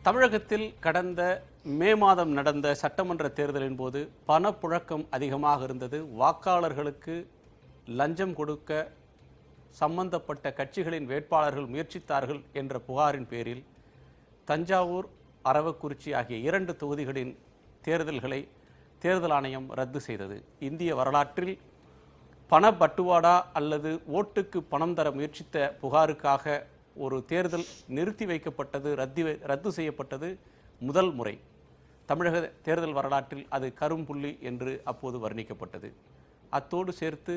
தமிழகத்தில் கடந்த மே மாதம் நடந்த சட்டமன்ற தேர்தலின் போது பணப்புழக்கம் அதிகமாக இருந்தது. வாக்காளர்களுக்கு லஞ்சம் கொடுக்க சம்பந்தப்பட்ட கட்சிகளின் வேட்பாளர்கள் முயற்சித்தார்கள் என்ற புகாரின் பேரில் தஞ்சாவூர், அரவக்குறிச்சி ஆகிய 2 தொகுதிகளின் தேர்தல்களை தேர்தல் ஆணையம் ரத்து செய்தது. இந்திய வரலாற்றில் பணப்பட்டுவாடா அல்லது ஓட்டுக்கு பணம் தர முயற்சித்த புகாருக்காக ஒரு தேர்தல் நிறுத்தி வைக்கப்பட்டது, ரத்து செய்யப்பட்டது முதல் முறை. தமிழக தேர்தல் வரலாற்றில் அது கரும்புள்ளி என்று அப்போது வர்ணிக்கப்பட்டது. அத்தோடு சேர்த்து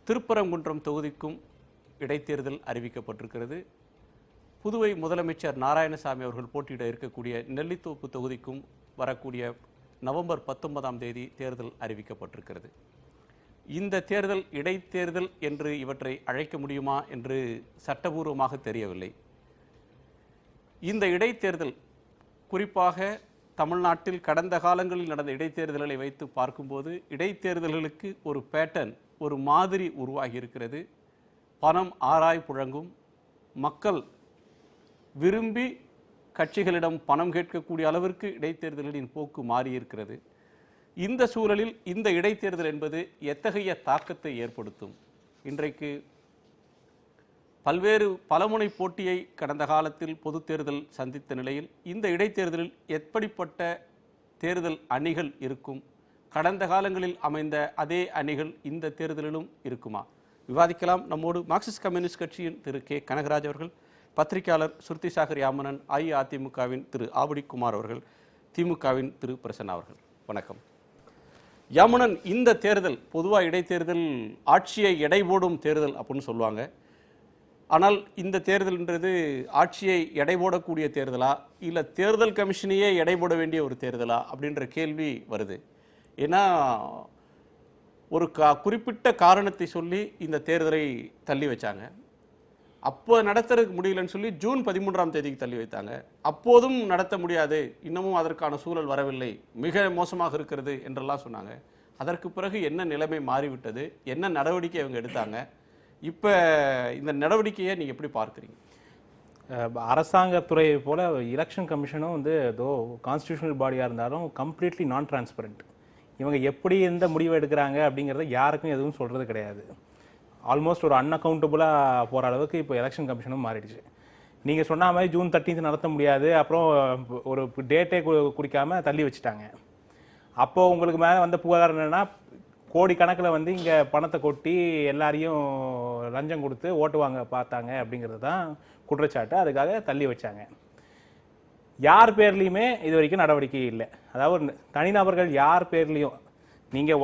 திருப்பரங்குன்றம் தொகுதிக்கும் இடைத்தேர்தல் அறிவிக்கப்பட்டிருக்கிறது. புதுவை முதலமைச்சர் நாராயணசாமி அவர்கள் போட்டியிட இருக்கக்கூடிய நெல்லித்தோப்பு தொகுதிக்கும் வரக்கூடிய நவம்பர் 19ஆம் தேதி தேர்தல் அறிவிக்கப்பட்டிருக்கிறது. இந்த தேர்தல் இடைத்தேர்தல் என்று இவற்றை அழைக்க முடியுமா என்று சட்டபூர்வமாக தெரியவில்லை. இந்த இடைத்தேர்தல் குறிப்பாக தமிழ்நாட்டில் கடந்த காலங்களில் நடந்த இடைத்தேர்தல்களை வைத்து பார்க்கும்போது இடைத்தேர்தல்களுக்கு ஒரு பேட்டர்ன், ஒரு மாதிரி உருவாகி இருக்கிறது. பணம் ஆராய் புழங்கும், மக்கள் விரும்பி கட்சிகளிடம் பணம் கேட்கக்கூடிய அளவிற்கு இடைத்தேர்தல்களின் போக்கு மாறியிருக்கிறது. இந்த சூழலில் இந்த இடைத்தேர்தல் என்பது எத்தகைய தாக்கத்தை ஏற்படுத்தும்? இன்றைக்கு பல்வேறு பலமுனை போட்டியை கடந்த காலத்தில் பொது தேர்தல் சந்தித்த நிலையில் இந்த இடைத்தேர்தலில் எப்படிப்பட்ட தேர்தல் அணிகள் இருக்கும்? கடந்த காலங்களில் அமைந்த அதே அணிகள் இந்த தேர்தலிலும் இருக்குமா? விவாதிக்கலாம். நம்மோடு மார்க்சிஸ்ட் கம்யூனிஸ்ட் கட்சியின் திரு கே கனகராஜ் அவர்கள், பத்திரிகையாளர் சுருதிசாகர் யாமனன், அஇஅதிமுகவின் திரு ஆவடிக்குமார் அவர்கள், திமுகவின் திரு பிரசன்னா அவர்கள். வணக்கம். யாமனன், இந்த தேர்தல் பொதுவாக இடைத்தேர்தல் ஆட்சியை எடை போடும் தேர்தல் அப்படின்னு சொல்லுவாங்க. ஆனால் இந்த தேர்தல்ன்றது ஆட்சியை எடை போடக்கூடிய தேர்தலா இல்லை தேர்தல் கமிஷனையே எடை போட வேண்டிய ஒரு தேர்தலா அப்படின்ற கேள்வி வருது. ஏன்னா ஒரு குறிப்பிட்ட காரணத்தை சொல்லி இந்த தேர்தலை தள்ளி வச்சாங்க. அப்போ நடத்துறதுக்கு முடியலன்னு சொல்லி ஜூன் 13ஆம் தேதிக்கு தள்ளி வைத்தாங்க. அப்போதும் நடத்த முடியாது, இன்னமும் அதற்கான சூழல் வரவில்லை, மிக மோசமாக இருக்கிறது என்றெல்லாம் சொன்னாங்க. அதற்கு பிறகு என்ன நிலைமை மாறிவிட்டது, என்ன நடவடிக்கை அவங்க எடுத்தாங்க, இப்போ இந்த நடவடிக்கையை நீங்கள் எப்படி பார்க்குறீங்க? அரசாங்கத்துறையை போல எலெக்ஷன் கமிஷனும் ஏதோ கான்ஸ்டியூஷனல் பாடியாக இருந்தாலும் கம்ப்ளீட்லி நான் டிரான்ஸ்பரண்ட். இவங்க எப்படி எந்த முடிவை எடுக்கிறாங்க அப்படிங்கிறத யாருக்கும் எதுவும் சொல்கிறது கிடையாது. ஆல்மோஸ்ட் ஒரு அன்அக்கௌண்டபுளாக போகிற அளவுக்கு இப்போ எலெக்ஷன் கமிஷனும் மாறிடுச்சு. நீங்கள் சொன்ன மாதிரி ஜூன் 13 நடத்த முடியாது, அப்புறம் ஒரு டேட்டே குறிக்காமல் தள்ளி வச்சுட்டாங்க. அப்போது உங்களுக்கு மேலே வந்த புகார் என்னென்னா, கோடிக்கணக்கில் இங்கே பணத்தை கொட்டி எல்லாரையும் லஞ்சம் கொடுத்து ஓட்டு வாங்க பார்த்தாங்க அப்படிங்கிறது தான் குற்றச்சாட்டு. அதுக்காக தள்ளி வச்சாங்க. யார் பேர்லேயுமே இது வரைக்கும் நடவடிக்கை இல்லை. அதாவது தனிநபர்கள் யார் பேர்லேயும் நீங்கள்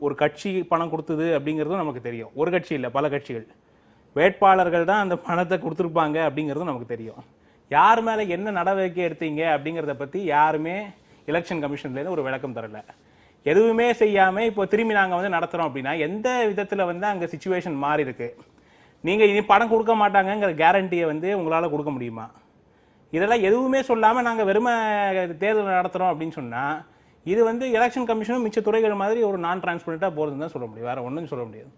ஒரு கட்சி பணம் கொடுத்தது அப்படிங்கிறதும் நமக்கு தெரியும். ஒரு கட்சி இல்லை, பல கட்சிகள் வேட்பாளர்கள் தான் அந்த பணத்தை கொடுத்துருப்பாங்க அப்படிங்கிறதும் நமக்கு தெரியும். யார் மேலே என்ன நடவடிக்கை எடுத்தீங்க அப்படிங்கிறத பற்றி யாருமே எலெக்ஷன் கமிஷன்லேருந்து ஒரு விளக்கம் தரல. எதுவுமே செய்யாமல் இப்போ திரும்பி நாங்கள் நடத்துகிறோம் அப்படின்னா எந்த விதத்தில் அங்கே சிச்சுவேஷன் மாறி இருக்கு? நீங்கள் இனி பணம் கொடுக்க மாட்டாங்கங்கிற கேரண்டியை உங்களால் கொடுக்க முடியுமா? இதெல்லாம் எதுவுமே சொல்லாமல் நாங்கள் வெறுமை தேர்தல் நடத்துகிறோம் அப்படின்னு சொன்னால் இது எலெக்ஷன் கமிஷனும் மிச்ச துறைகள் மாதிரி ஒரு நான் டிரான்ஸ்பரண்டாக போகிறதுன்னு தான் சொல்ல முடியும், வேற ஒன்றும் சொல்ல முடியாது.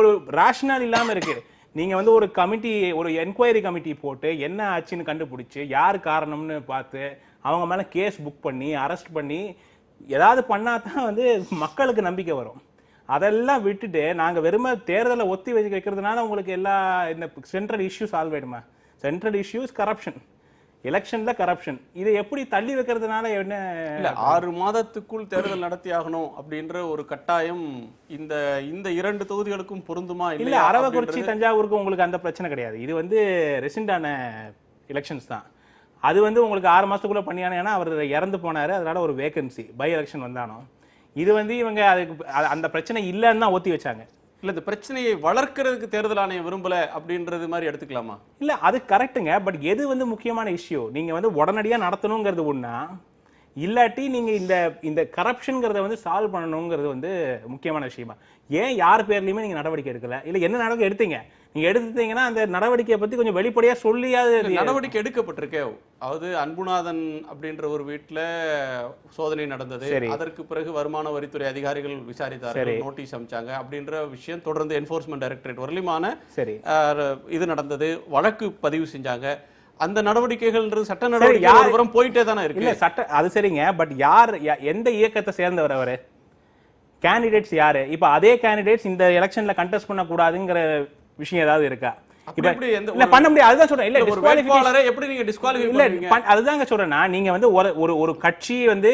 ஒரு ரேஷனல் இல்லாமல் இருக்கு. நீங்கள் ஒரு கமிட்டி, ஒரு என்கொயரி கமிட்டி போட்டு என்ன ஆச்சுன்னு கண்டுபிடிச்சி யார் காரணம்னு பார்த்து அவங்க மேலே கேஸ் புக் பண்ணி அரெஸ்ட் பண்ணி ஏதாவது பண்ணால் தான் மக்களுக்கு நம்பிக்கை வரும். அதெல்லாம் விட்டுட்டு நாங்கள் வெறுமை தேர்தலை ஒத்தி வைக்கிறதுனால உங்களுக்கு எல்லா இந்த சென்ட்ரல் இஷ்யூ சால்வ் ஆயிடுமா? சென்ட்ரல் இஷ்யூஸ் கரப்ஷன், எலெக்ஷன்ல கரப்ஷன். இதை எப்படி தள்ளி வைக்கிறதுனால என்ன? இல்ல, 6 மாதத்துக்குள் தேர்தல் நடத்தி ஆகணும் அப்படின்ற ஒரு கட்டாயம் இந்த 2 தொகுதிகளுக்கும் பொருந்துமா? இல்ல, அரவக்குறிச்சி தஞ்சாவூருக்கு உங்களுக்கு அந்த பிரச்சனை கிடையாது. இது ரெசிண்டான எலெக்ஷன்ஸ் தான். அது உங்களுக்கு 6 மாசத்துக்குள்ள பண்ணியானே, ஏன்னா அவர் இறந்து போனாரு, அதனால ஒரு வேகன்சி பை எலெக்ஷன் வந்தானோ. இது இவங்க அதுக்கு அந்த பிரச்சனை இல்லைன்னு தான் ஒத்தி வச்சாங்க. இல்லை, இந்த பிரச்சனையை வளர்க்கறதுக்கு தேர்தல் ஆணையம் விரும்பல அப்படின்றது மாதிரி எடுத்துக்கலாமா? இல்லை, அது கரெக்டுங்க. பட் எது முக்கியமான இஷ்யூ, நீங்கள் உடனடியாக நடத்தணுங்கிறது ஒன்றா, இல்லாட்டி நீங்கள் இந்த கரப்ஷன்ங்கிறத சால்வ் பண்ணணுங்கிறது முக்கியமான விஷயமா? ஏன் யார் பேர்லையுமே நீங்கள் நடவடிக்கை எடுக்கல? இல்லை, என்ன நடவடிக்கை எடுத்தீங்க? நீங்கள் எடுத்தீங்கன்னா அந்த நடவடிக்கையை பற்றி கொஞ்சம் வெளிப்படையாக சொல்லியாவது. நடவடிக்கை எடுக்கப்பட்டிருக்கே. அதாவது அன்புநாதன் அப்படின்ற ஒரு வீட்டில் சோதனை நடந்தது. அதற்கு பிறகு வருமான வரித்துறை அதிகாரிகள் விசாரித்தார்கள், நோட்டீஸ் அமைச்சாங்க அப்படின்ற விஷயம் தொடர்ந்து என்ஃபோர்ஸ்மெண்ட் டைரக்டரேட் வரலிமான இது நடந்தது. வழக்கு பதிவு செஞ்சாங்க. அந்த நடவடிக்கைகள்ன்றது சட்ட நடவடிக்கை ஒரு புறம் போயிட்டே தானே இருக்கு. இல்ல சட்ட அது சரிங்க, பட் யார் எந்த இயக்கத்தை சேர்ந்தவர் அவரு? கேண்டிடேட்ஸ் யாரு? இப்ப அதே கேண்டிடேட்ஸ் இந்த எலெக்ஷன்ல கண்டெஸ்ட் பண்ண கூடாதுங்கிற விஷயம் ஏதாவது இருக்கா? இல்ல பண்ண முடியாது. அதுதான் சொல்றேன். இல்ல டிஸ்குவாலிஃபை எப்படி நீங்க டிஸ்குவாலிஃபை பண்ணுவீங்க? அதுதாங்க சொல்றேன். நீங்க வந்து ஒரு கட்சி வந்து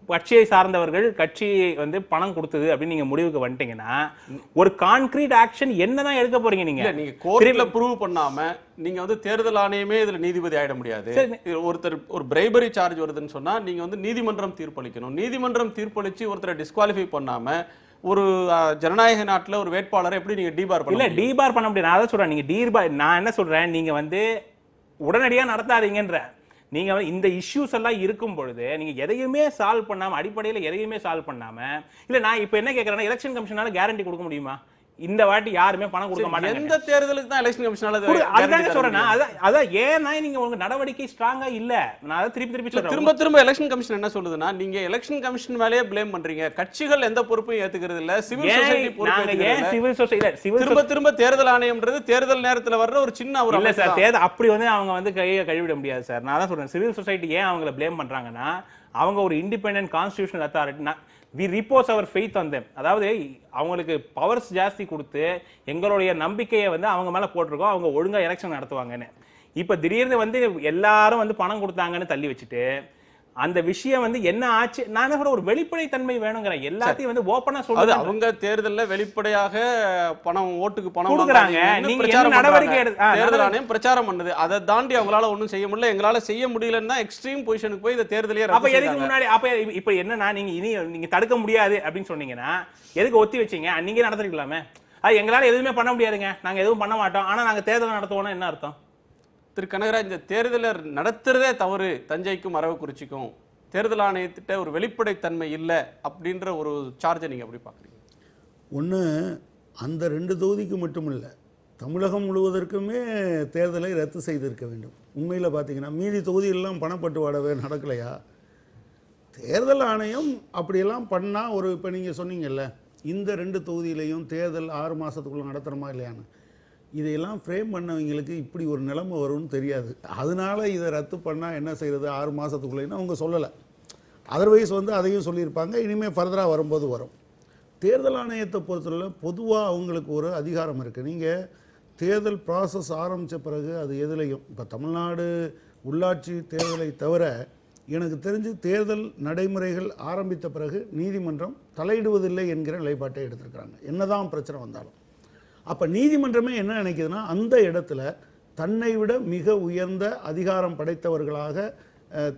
கட்சியை சார்ந்தவர்கள் கட்சி வந்து பணம் கொடுத்தது அப்படின்னு நீங்க முடிவுக்கு வந்துட்டீங்கன்னா ஒரு கான்கிரீட் ஆக்ஷன் என்னதான் எடுக்க போறீங்க? நீங்க கோர்ட்ல ப்ரூவ் பண்ணாம நீங்க வந்து தேர்தல் ஆணையமே இதுல நீதிபதி ஆயிட முடியாது. ஒருத்தர் ஒரு பிரைபரி சார்ஜ் வருதுன்னு சொன்னா நீங்க வந்து நீதிமன்றம் தீர்ப்பளிக்கணும். நீதிமன்றம் தீர்ப்பளிச்சு ஒருத்தரை டிஸ்குவாலிஃபை பண்ணாம ஒரு ஜனநாயக நாட்டுல ஒரு வேட்பாளரை எப்படி நீங்க டீபார் பண்ண? இல்ல டீபார் பண்ண முடியாது. நான் அதான் சொல்றேன். நீங்க டீபார், நான் என்ன சொல்றேன், நீங்க வந்து உடனடியா நடத்தாதீங்கன்ற. நீங்க இந்த இஷ்யூஸ் எல்லாம் இருக்கும் பொழுது நீங்க எதையுமே சால்வ் பண்ணாம, அடிப்படையில் எதையுமே சால்வ் பண்ணாம, இல்ல நான் இப்ப என்ன கேட்கறேன்னா எலெக்ஷன் கமிஷனால கேரண்டி கொடுக்க முடியுமா? இந்த வாட்டி யாருமே பணம் கொடுக்க மாட்டாங்க. எந்த தேர்தலுக்கு தான் எலெக்ஷன் கமிஷனால அதுதாங்க சொல்றேன். அதான் ஏன்னா நீங்க உங்க நடவடிக்கை ஸ்ட்ராங்கா இல்ல. நான் அதை திருப்பி சொல்றேன். திரும்ப எலெக்ஷன் கமிஷன் என்ன சொல்லுதுன்னா நீங்க எலெக்ஷன் கமிஷன் மேலேயே ப்ளேம் பண்றீங்க. கட்சிகள் எந்த பொறுப்பையும் ஏத்துக்கிறது இல்ல. சிவில் சொசைட்டி பொறுப்பு. திரும்ப தேர்தல் ஆணையம்ன்றது தேர்தல் நேரத்துல வர்ற ஒரு சின்ன ஒரு இல்ல சார். தேர்தல் அப்படி வந்து அவங்க வந்து கையை கழுவிட முடியாது சார். நான் தான் சொல்றேன். சிவில் சொசைட்டி ஏன் அவங்கள ப்ளேம் பண்றாங்கன்னா அவங்க ஒரு independent constitutional authority. we repose our faith on them. அதாவது அவங்களுக்கு பவர்ஸ் ஜாஸ்தி கொடுத்து எங்களுடைய நம்பிக்கையை வந்து அவங்க மேல போட்டிருக்கோம், அவங்க ஒழுங்கா எலெக்ஷன் நடத்துவாங்கன்னு. இப்ப திடீர்னு வந்து எல்லாரும் வந்து பணம் கொடுத்தாங்கன்னு தள்ளி வச்சுட்டு அந்த விஷயம் வந்து என்ன ஆச்சு? நான் என்ன சொல்ற, ஒரு வெளிப்படை தன்மை வேணுங்கிற. எல்லாத்தையும் வந்து ஓபனா சொல்றது. அவங்க தேர்தல்ல வெளிப்படையாக பணம், ஓட்டுக்கு பணம் கொடுக்குறாங்க. நீங்க என்ன நடவடிக்கை தேர்தல் ஆணையம் பிரச்சாரம் பண்ணுது. அதை தாண்டி அவங்களால ஒண்ணும் செய்ய முடியல. எங்களால செய்ய முடியலன்னா எக்ஸ்ட்ரீம் பொசிஷனுக்கு போய் இந்த தேர்தலே. அப்ப எதுக்கு முன்னாடி அப்ப இப்ப என்னன்னா நீங்க தடுக்க முடியாது அப்படின்னு சொன்னீங்கன்னா எதுக்கு ஒத்தி வச்சீங்க? நீங்க நடத்திருக்கலாமே. எங்களால எதுவுமே பண்ண முடியாதுங்க, நாங்க எதுவும் பண்ண மாட்டோம், ஆனா நாங்க தேர்தல் நடத்துவோம்னா என்ன அர்த்தம்? திரு கனகராஜ், இந்த தேர்தலை நடத்துறதே தவறு, தஞ்சைக்கும் அரவக்குறிச்சிக்கும் தேர்தல் ஆணையத்திட்ட ஒரு வெளிப்படைத்தன்மை இல்லை அப்படின்ற ஒரு சார்ஜை நீங்கள் எப்படி பார்க்குறீங்க? ஒன்று, அந்த 2 தொகுதிக்கு மட்டும் இல்லை, தமிழகம் முழுவதற்குமே தேர்தலை ரத்து செய்திருக்க வேண்டும். உண்மையில் பார்த்தீங்கன்னா மீதி தொகுதியெல்லாம் பணப்பட்டுவாடவே நடக்கலையா? தேர்தல் ஆணையம் அப்படியெல்லாம் பண்ணால் ஒரு, இப்போ நீங்கள் சொன்னீங்கல்ல, இந்த 2 தொகுதியிலையும் தேர்தல் 6 மாதத்துக்குள்ளே நடத்துகிறோமா இல்லையான்னு, இதையெல்லாம் ஃப்ரேம் பண்ணவங்களுக்கு இப்படி ஒரு நிலைமை வரும்னு தெரியாது. அதனால இதை ரத்து பண்ணால் என்ன செய்கிறது 6 மாதத்துக்குள்ளேன்னு அவங்க சொல்லலை. அதர்வைஸ் வந்து அதையும் சொல்லியிருப்பாங்க. இனிமேல் ஃபர்தராக வரும்போது வரும். தேர்தல் ஆணையத்தை பொறுத்தவரை பொதுவாக அவங்களுக்கு ஒரு அதிகாரம் இருக்குது. நீங்கள் தேர்தல் ப்ராசஸ் ஆரம்பித்த பிறகு அது எதுலேயும், இப்போ தமிழ்நாடு உள்ளாட்சி தேர்தலை தவிர எனக்கு தெரிஞ்சு தேர்தல் நடைமுறைகள் ஆரம்பித்த பிறகு நீதிமன்றம் தலையிடுவதில்லை என்கிற நிலைப்பாட்டை எடுத்திருக்கிறாங்க, என்னதான் பிரச்சனை வந்தாலும். அப்போ நீதிமன்றமே என்ன நினைக்குதுன்னா அந்த இடத்துல தன்னை விட மிக உயர்ந்த அதிகாரம் படைத்தவர்களாக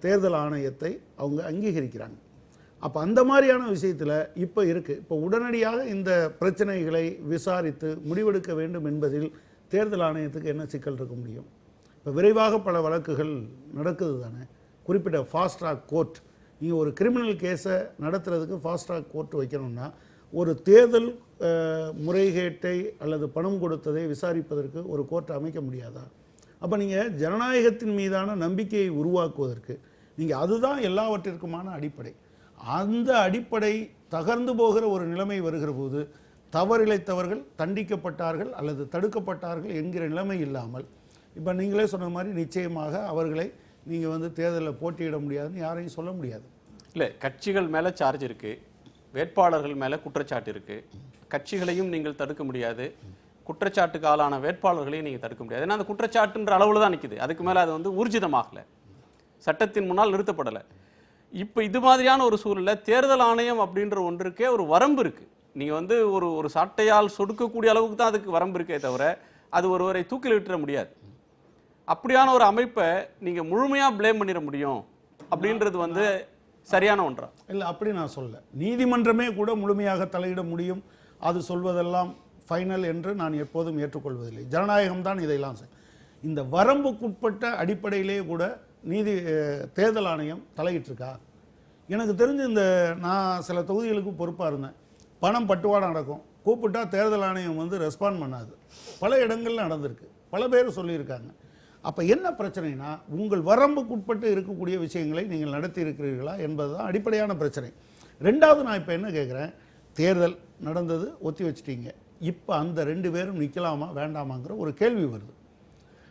தேர்தல் ஆணையத்தை அவங்க அங்கீகரிக்கிறாங்க. அப்போ அந்த மாதிரியான விஷயத்தில் இப்போ இருக்குது. இப்போ உடனடியாக இந்த பிரச்சனைகளை விசாரித்து முடிவெடுக்க வேண்டும் என்பதில் தேர்தல் ஆணையத்துக்கு என்ன சிக்கல் இருக்க முடியும்? இப்போ விரைவாக பல வழக்குகள் நடக்குது தானே. குறிப்பிட்ட ஃபாஸ்ட் ட்ராக் கோர்ட், நீங்கள் ஒரு கிரிமினல் கேஸை நடத்துறதுக்கு ஃபாஸ்ட் ட்ராக் கோர்ட் வைக்கணும்னா ஒரு தேர்தல் முறைகேட்டை அல்லது பணம் கொடுத்ததை விசாரிப்பதற்கு ஒரு கோர்ட்டை அமைக்க முடியாதா? அப்போ நீங்கள் ஜனநாயகத்தின் மீதான நம்பிக்கையை உருவாக்குவதற்கு நீங்கள் அதுதான் எல்லாவற்றிற்குமான அடிப்படை. அந்த அடிப்படை தகர்ந்து போகிற ஒரு நிலைமை வருகிற போது தவறிழைத்தவர்கள் தண்டிக்கப்பட்டார்கள் அல்லது தடுக்கப்பட்டார்கள் என்கிற நிலைமை இல்லாமல், இப்போ நீங்களே சொன்ன மாதிரி நிச்சயமாக அவர்களை நீங்கள் வந்து தேர்தலில் போட்டியிட முடியாதுன்னு யாரையும் சொல்ல முடியாது. இல்லை, கட்சிகள் மேலே சார்ஜ் இருக்குது, வேட்பாளர்கள் மேலே குற்றச்சாட்டு இருக்குது. கட்சிகளையும் நீங்கள் தடுக்க முடியாது, குற்றச்சாட்டுக்கு ஆளான வேட்பாளர்களையும் நீங்கள் தடுக்க முடியாது. ஏன்னா அந்த குற்றச்சாட்டுன்ற அளவில் தான் நிற்குது. அதுக்கு மேலே அது வந்து ஊர்ஜிதமாகலை, சட்டத்தின் முன்னால் நிறுத்தப்படலை. இப்போ இது மாதிரியான ஒரு சூழலில் தேர்தல் ஆணையம் அப்படின்ற ஒன்றுக்கே ஒரு வரம்பு இருக்குது. நீங்கள் வந்து ஒரு சாட்டையால் சொடுக்கக்கூடிய அளவுக்கு தான் அதுக்கு வரம்பு இருக்கே தவிர அது ஒருவரை தூக்கில் விட்டுற முடியாது. அப்படியான ஒரு அமைப்பை நீங்கள் முழுமையாக ப்ளேம் பண்ணிட முடியும் அப்படின்றது வந்து சரியான ஒன்றா? இல்லை, அப்படி நான் சொல்ல. நீதிமன்றமே கூட முழுமையாக தலையிட முடியும், அது சொல்வதெல்லாம் ஃபைனல் என்று நான் எப்போதும் ஏற்றுக்கொள்வதில்லை. ஜனநாயகம் தான் இதையெல்லாம் இந்த வரம்புக்குட்பட்ட அடிப்படையிலே கூட தேர்தல் ஆணையம் தலையிட்டிருக்கா? எனக்கு தெரிஞ்சு நான் சில தொகுதிகளுக்கு பொறுப்பாக இருந்தேன். பணம் பட்டுவாடா நடக்கும், கூப்பிட்டா தேர்தல் ஆணையம் வந்து ரெஸ்பாண்ட் பண்ணாது. பல இடங்கள்ல நடந்திருக்கு, பல பேர் சொல்லியிருக்காங்க. அப்போ என்ன பிரச்சனைனா, உங்கள் வரம்புக்குட்பட்டு இருக்கக்கூடிய விஷயங்களை நீங்கள் நடத்தி இருக்கிறீர்களா என்பது தான் அடிப்படையான பிரச்சனை. ரெண்டாவது, நான் இப்போ என்ன கேட்குறேன், தேர்தல் நடந்தது, ஒத்தி வச்சிட்டீங்க, இப்போ அந்த 2 பேரும் நிற்கலாமா வேண்டாமாங்கிற ஒரு கேள்வி வருது.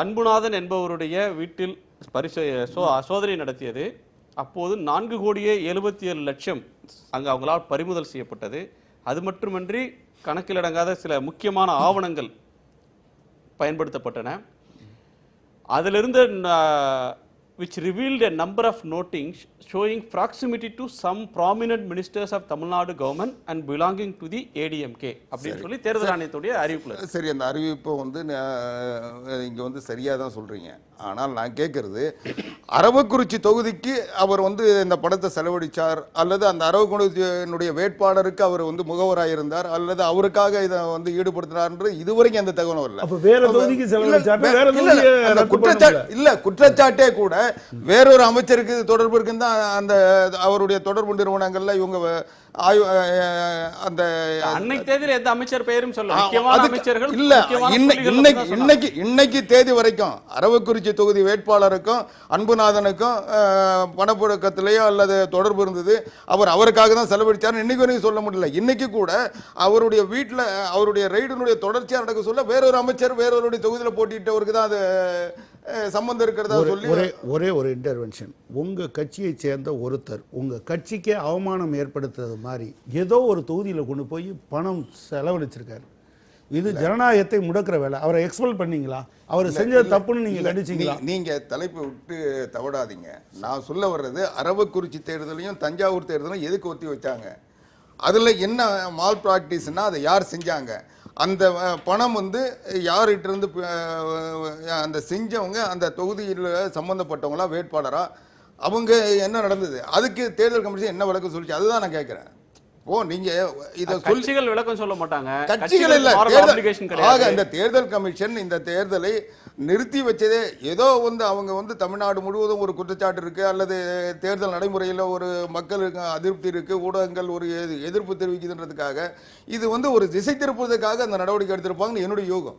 அன்புநாதன் என்பவருடைய வீட்டில் சோதனை நடத்தியது. அப்போது 4,77,00,000 அங்கு அவங்களால் பறிமுதல் செய்யப்பட்டது. அது மட்டுமின்றி கணக்கிலடங்காத சில முக்கியமான ஆவணங்கள் பயன்படுத்தப்பட்டன. அதிலிருந்து which revealed a number of notings showing proximity to some prominent ministers of Tamil Nadu government and belonging to the ADMK அப்படின்னு சொல்லி தேர்தல் ஆணையத்துடைய அறிவிப்புல. சரி, அந்த அறிவிப்பை வந்து இங்க வந்து சரியா தான் சொல்றீங்க. ஆனால் நான் கேட்கறது, அரவக்குறிச்சி தொகுதிக்கு அவர் வந்து இந்த பணத்தை செலவழிச்சார் அல்லது அந்த அரவக்குறிச்சியினுடைய வேட்பாளருக்கு அவர் வந்து முகவராக இருந்தார் அல்லது அவருக்காக இதை வந்து ஈடுபடுத்தினார் இதுவரைக்கும் எந்த தகவலும் இல்லை. அப்ப வேற தொகுதிக்கு செலவழிச்சார் குற்றச்சாட்டே கூட வேறொரு அமைச்சருக்கு தொடர்பு இருக்குன்னு தான் அந்த அவருடைய தொடர்பு நிறுவனங்கள்ல இவங்க அந்த அன்னை தேதியில் எந்த அமைச்சர் பெயரும் சொல்ல முக்கியமான அமைச்சர்கள் இல்ல. இன்னைக்கு தேதி வரைக்கும் அரவக்குறிச்சி தொகுதி வேட்பாளருக்கும் அன்புநாதனுக்கும் பணப்புழக்கத்திலேயோ அல்லது தொடர்பு இருந்தது. அவருக்காக தான் செலவழிச்சார் இன்னைக்கு வரைக்கும் சொல்ல முடியல. இன்னைக்கு கூட அவருடைய வீட்டில் அவருடைய ரைடினுடைய தொடர்ச்சியாக நடக்க சொல்ல வேறொரு அமைச்சர் வேறொருடைய தொகுதியில் போட்டிட்டவருக்கு தான் அது சம்பந்தம் இருக்கிறதா சொல்லி ஒரே ஒரு இன்டர்வென்ஷன். உங்க கட்சியை சேர்ந்த ஒருத்தர் உங்க கட்சிக்கே அவமானம் ஏற்படுத்துறது மாதிரி ஏதோ ஒரு தொகுதியில் கொண்டு போய் பணம் செலவழிச்சிருக்காரு. இது ஜனநாயகத்தை முடக்கிற வேலை. அவரை எக்ஸ்பெல் பண்ணீங்களா? அவர் செஞ்சது தப்புன்னு நீங்க கண்டிச்சீங்களா? நீங்க தலைப்பை விட்டு தவடாதீங்க. நான் சொல்ல வர்றது, அரவக்குறிச்சி தேர்தலையும் தஞ்சாவூர் தேர்தலையும் எதுக்கு ஒத்தி வச்சாங்க, அதுல என்ன மால் பிராக்டிஸ்னா அதை யார் செஞ்சாங்க, அந்த பணம் வந்து யார்கிட்ட இருந்து அந்த செஞ்சவங்க அந்த தொகுதியில் சம்பந்தப்பட்டவங்களா வேட்பாளரா அவங்க என்ன நடந்தது, அதுக்கு தேர்தல் கமிஷன் என்ன விளக்கம் சொல்லிச்சு, அதுதான் நான் கேட்கிறேன். ஓ, நீங்க இத கட்சிகள் விளக்கம் சொல்ல மாட்டாங்க. கட்சிகள் இல்ல, இந்த தேர்தல் கமிஷன் இந்த தேர்தலை நிறுத்தி வச்சதே ஏதோ வந்து அவங்க வந்து தமிழ்நாடு முழுவதும் ஒரு குற்றச்சாட்டு இருக்கு அல்லது தேர்தல் நடைமுறையில் ஒரு மக்களுக்கு அதிருப்தி இருக்கு, ஊடகங்கள் ஒரு எதிர்ப்பு தெரிவிக்குதுன்றதுக்காக இது வந்து ஒரு திசை திருப்புவதற்காக அந்த நடவடிக்கை எடுத்திருப்பாங்கன்னு என்னுடைய யோகம்.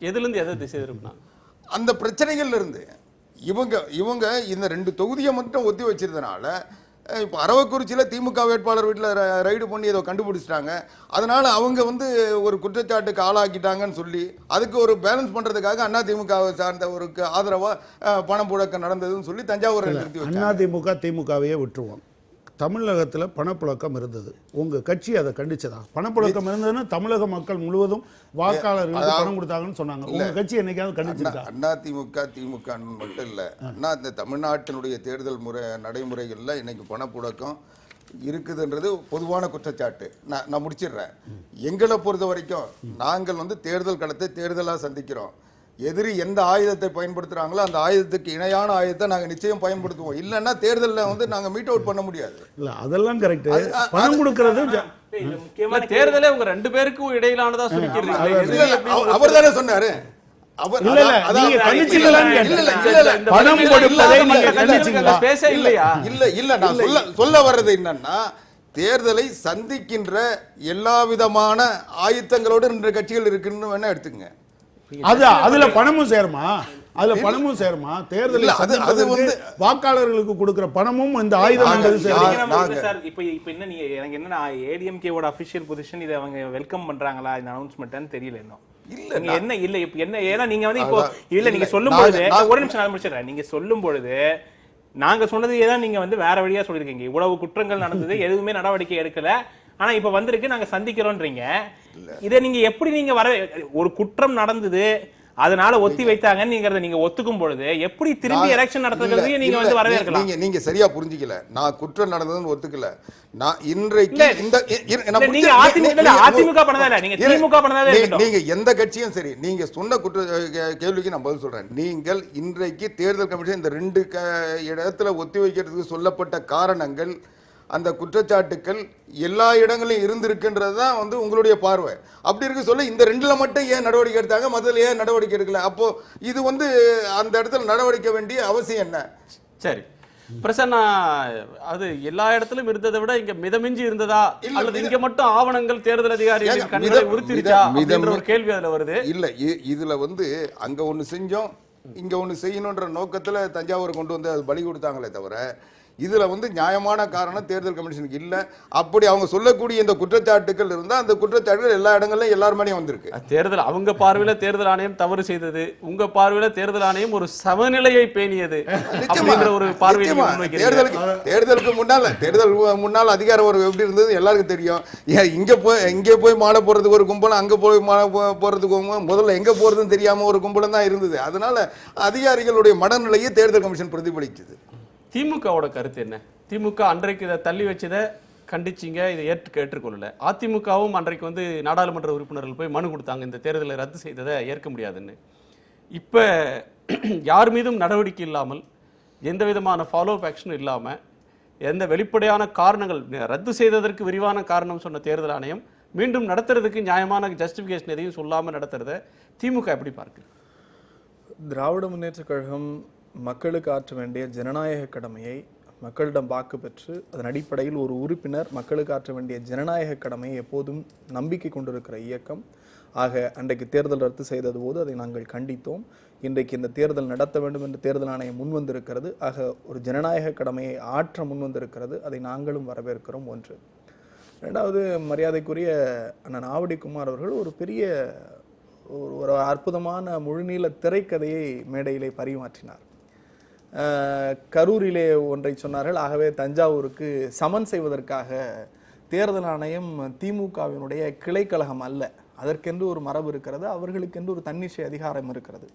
எதுல இருந்து எதை திசை திருப்பினா? அந்த பிரச்சனைகள்ல இருந்து இவங்க இந்த 2 தொகுதியை மட்டும் ஒத்தி வச்சிருந்தனால இப்போ அரவக்குறிச்சியில் திமுக வேட்பாளர் வீட்டில் ரைடு பண்ணி ஏதோ கண்டுபிடிச்சிட்டாங்க. அதனால அவங்க வந்து ஒரு குற்றச்சாட்டுக்கு ஆளாக்கிட்டாங்கன்னு சொல்லி அதுக்கு ஒரு பேலன்ஸ் பண்ணுறதுக்காக அதிமுக சார்ந்த ஒரு ஆதரவாக பணம் புழக்கம் நடந்ததுன்னு சொல்லி தஞ்சாவூர் நிறுத்தி வச்சாங்க. அதிமுக திமுகவையே விட்டுருவோம். தமிழகத்தில் பணப்புழக்கம் இருந்தது. உங்க கட்சி அதை கண்டிச்சதா? பணப்புழக்கம் இருந்ததுன்னு தமிழக மக்கள் முழுவதும் வாக்காளர்களுக்கு பணம் கொடுத்தாங்கன்னு சொன்னாங்க. உங்க கட்சி என்னைக்காவது கண்டிச்சிருக்கா? அதிமுக திமுக மட்டும் இல்ல, இந்த தமிழ்நாட்டினுடைய தேர்தல் நடைமுறைகள்ல இன்னைக்கு பணப்புழக்கம் இருக்குதுன்றது பொதுவான குற்றச்சாட்டு. நான் முடிச்சிடுறேன். எங்களை பொறுத்த வரைக்கும் நாங்கள் வந்து தேர்தல் களத்தை தேர்தலாக சந்திக்கிறோம். எதிரி எந்த ஆயுதத்தை பயன்படுத்துறாங்களோ அந்த ஆயுதத்துக்கு இணையான ஆயுதத்தை நாங்க நிச்சயம் பயன்படுத்துவோம். இல்லன்னா தேர்தலில் வந்து நாங்க மீட் அவுட் பண்ண முடியாது. இல்ல, அதெல்லாம் கரெக்ட். பணம் கொடுக்கிறது தேர்தலே உங்க 2 பேருக்கும் இடையிலானதா சொல்லிக்கிறீங்க. அவர் தானே சொன்னாரு. சொல்ல வர்றது என்னன்னா, தேர்தலை சந்திக்கின்ற எல்லா விதமான ஆயுதங்களோடு 2 கட்சிகள் இருக்குன்னு வேணா எடுத்துக்கங்க. அதுல பணமும் சேருமா? அதுல பணமும் சேருமா? தேர்தலில் அது வந்து வாக்காளர்களுக்கு கொடுக்கிற பணமும் இந்த ஆயுதம். இப்ப என்ன நீங்க எனக்கு என்ன ஏடிஎம்கேவோட அபிஷியல் பொசிஷன் இதை அவங்க வெல்கம் பண்றாங்களா இந்த அனௌன்ஸ்மென்ட்னு தெரியல இன்னும். இல்ல என்ன இல்ல இப்ப என்ன ஏன்னா நீங்க வந்து இப்போ இல்ல நீங்க சொல்லும் பொழுது ஒரு நிமிஷம் நான் முடிச்சிடுறேன். நீங்க சொல்லும் பொழுது நாங்க சொன்னது ஏதான் நீங்க வந்து வேற வழியா சொல்லிருக்கீங்க. இவ்வளவு குற்றங்கள் நடந்தது, எதுவுமே நடவடிக்கை எடுக்கல, ஆனா இப்ப வந்திருக்கு நாங்க சந்திக்கிறோம்ன்றீங்க. இதை நீங்க எப்படி நீங்க ஒரு குற்றம் நடந்தது அதனால ஒத்தி வைத்தாங்கன்னு நீங்க ஒத்துக்கும் பொழுது எப்படி திரும்பி எலெக்ஷன் நடத்துறது நீங்க வந்து வரவேற்கலாம்? நீங்க சரியா புரிஞ்சுக்கல. நான் குற்றம் நடந்ததுன்னு ஒத்துக்கல. நான் இன்றைக்கு அதிமுக பண்ணதா நீங்க திமுக பண்ணதா நீங்க எந்த கட்சியும் சரி, நீங்க சொன்ன கேள்விக்கு நான் பதில் சொல்றேன். நீங்கள் இன்றைக்கு தேர்தல் கமிஷன் இந்த 2 இடத்துல ஒத்தி வைக்கிறதுக்கு சொல்லப்பட்ட காரணங்கள், அந்த குற்றச்சாட்டுக்கள் எல்லா இடங்களிலும் இருந்திருக்குன்றது தான் வந்து உங்களுடைய பார்வை. அப்படி இருக்க சொல்ல இந்த 2ல மட்டும் ஏன் நடவடிக்கை எடுத்தாங்க, மற்றதுல ஏன் நடவடிக்கை எடுக்கல? அப்போ இது வந்து அந்த இடத்துல நடவடிக்கை வேண்டிய அவசியம் என்ன? சரி பிரசன்னா, அது எல்லா இடத்திலும் இருந்ததை விட இங்க மிதமிஞ்சி இருந்ததா அல்லது இங்க மட்டும் ஆவணங்கள் தேர்தல் அதிகாரிகள் கண்களை உறுத்திருச்சா அப்படின்ற ஒரு கேள்வி அதுல வருது. இல்ல, இதுல வந்து அங்க ஒண்ணு செஞ்சோம் இங்க ஒண்ணு செய்யணும்ன்ற நோக்கத்துல தஞ்சாவூர் கொண்டு வந்து அது பலி கொடுத்தாங்களே தவிர இதுல வந்து நியாயமான காரணம் தேர்தல் கமிஷனுக்கு இல்ல. அப்படி அவங்க சொல்லக்கூடிய இந்த குற்றச்சாட்டுகள் இருந்தா அந்த குற்றச்சாட்டுகள் எல்லா இடங்கள்லயும் எல்லார் மேலேயும் வந்திருக்கு. தேர்தல் அவங்க பார்வையில தேர்தல் ஆணையம் தவறு செய்தது, உங்க பார்வையில தேர்தல் ஆணையம் ஒரு சமநிலையை பேணியது அப்படிங்கிற ஒரு பார்வையை தேர்தலுக்கு முன்னால் அதிகாரம் ஒரு எப்படி இருந்தது எல்லாருக்கும் தெரியும். இங்கே போய் மாலை போறதுக்கு ஒரு கும்பலம், அங்க போய் மாலை போறதுக்கு முதல்ல எங்க போறதுன்னு தெரியாம ஒரு கும்பலம் தான் இருந்தது. அதனால அதிகாரிகளுடைய மனநிலையை தேர்தல் கமிஷன் பிரதிபலிச்சது. திமுகவோட கருத்து என்ன? திமுக அன்றைக்கு இதை தள்ளி வச்சதை கண்டிச்சிங்க, இதை ஏற்றுக்கொள்ளல. அதிமுகவும் அன்றைக்கு வந்து நாடாளுமன்ற உறுப்பினர்கள் போய் மனு கொடுத்தாங்க இந்த தேர்தலை ரத்து செய்ததை ஏற்க முடியாதுன்னு. இப்போ யார் மீதும் நடவடிக்கை இல்லாமல், எந்த விதமான ஃபாலோ அப் ஆக்ஷனும் இல்லாமல், எந்த வெளிப்படையான காரணங்கள் ரத்து செய்ததற்கு விரிவான காரணம் சொன்ன தேர்தல் ஆணையம் மீண்டும் நடத்துறதுக்கு நியாயமான ஜஸ்டிஃபிகேஷன் எதையும் சொல்லாமல் நடத்துறத திமுக எப்படி பார்க்குது? திராவிட முன்னேற்ற கழகம் மக்களுக்கு ஆற்ற வேண்டிய ஜனநாயக கடமையை மக்களிடம் வாக்கு பெற்று அதன் அடிப்படையில் ஒரு உறுப்பினர் மக்களுக்கு ஆற்ற வேண்டிய ஜனநாயக கடமையை எப்போதும் நம்பிக்கை கொண்டிருக்கிற இயக்கம். ஆக அன்றைக்கு தேர்தல் ரத்து செய்தது போது அதை நாங்கள் கண்டித்தோம். இன்றைக்கு இந்த தேர்தல் நடத்த வேண்டும் என்று தேர்தல் ஆணையம் முன்வந்திருக்கிறது. ஆக ஒரு ஜனநாயக கடமையை ஆற்ற முன்வந்திருக்கிறது. அதை நாங்களும் வரவேற்கிறோம். ஒன்று. ரெண்டாவது, மரியாதைக்குரிய அண்ணன் ஆவடி குமார் அவர்கள் ஒரு பெரிய ஒரு அற்புதமான முழுநீள திரைக்கதையை மேடையிலே பரிமாற்றினார். கரூரிலே ஒன்றை சொன்னார்கள். ஆகவே தஞ்சாவூருக்கு சமன் செய்வதற்காக தேர்தல் ஆணையம் திமுகவினுடைய கிளைக்கழகம் அல்ல, அதற்கென்று ஒரு மரபு இருக்கிறது, அவர்களுக்கென்று ஒரு தன்னிச்சை அதிகாரம் இருக்கிறது.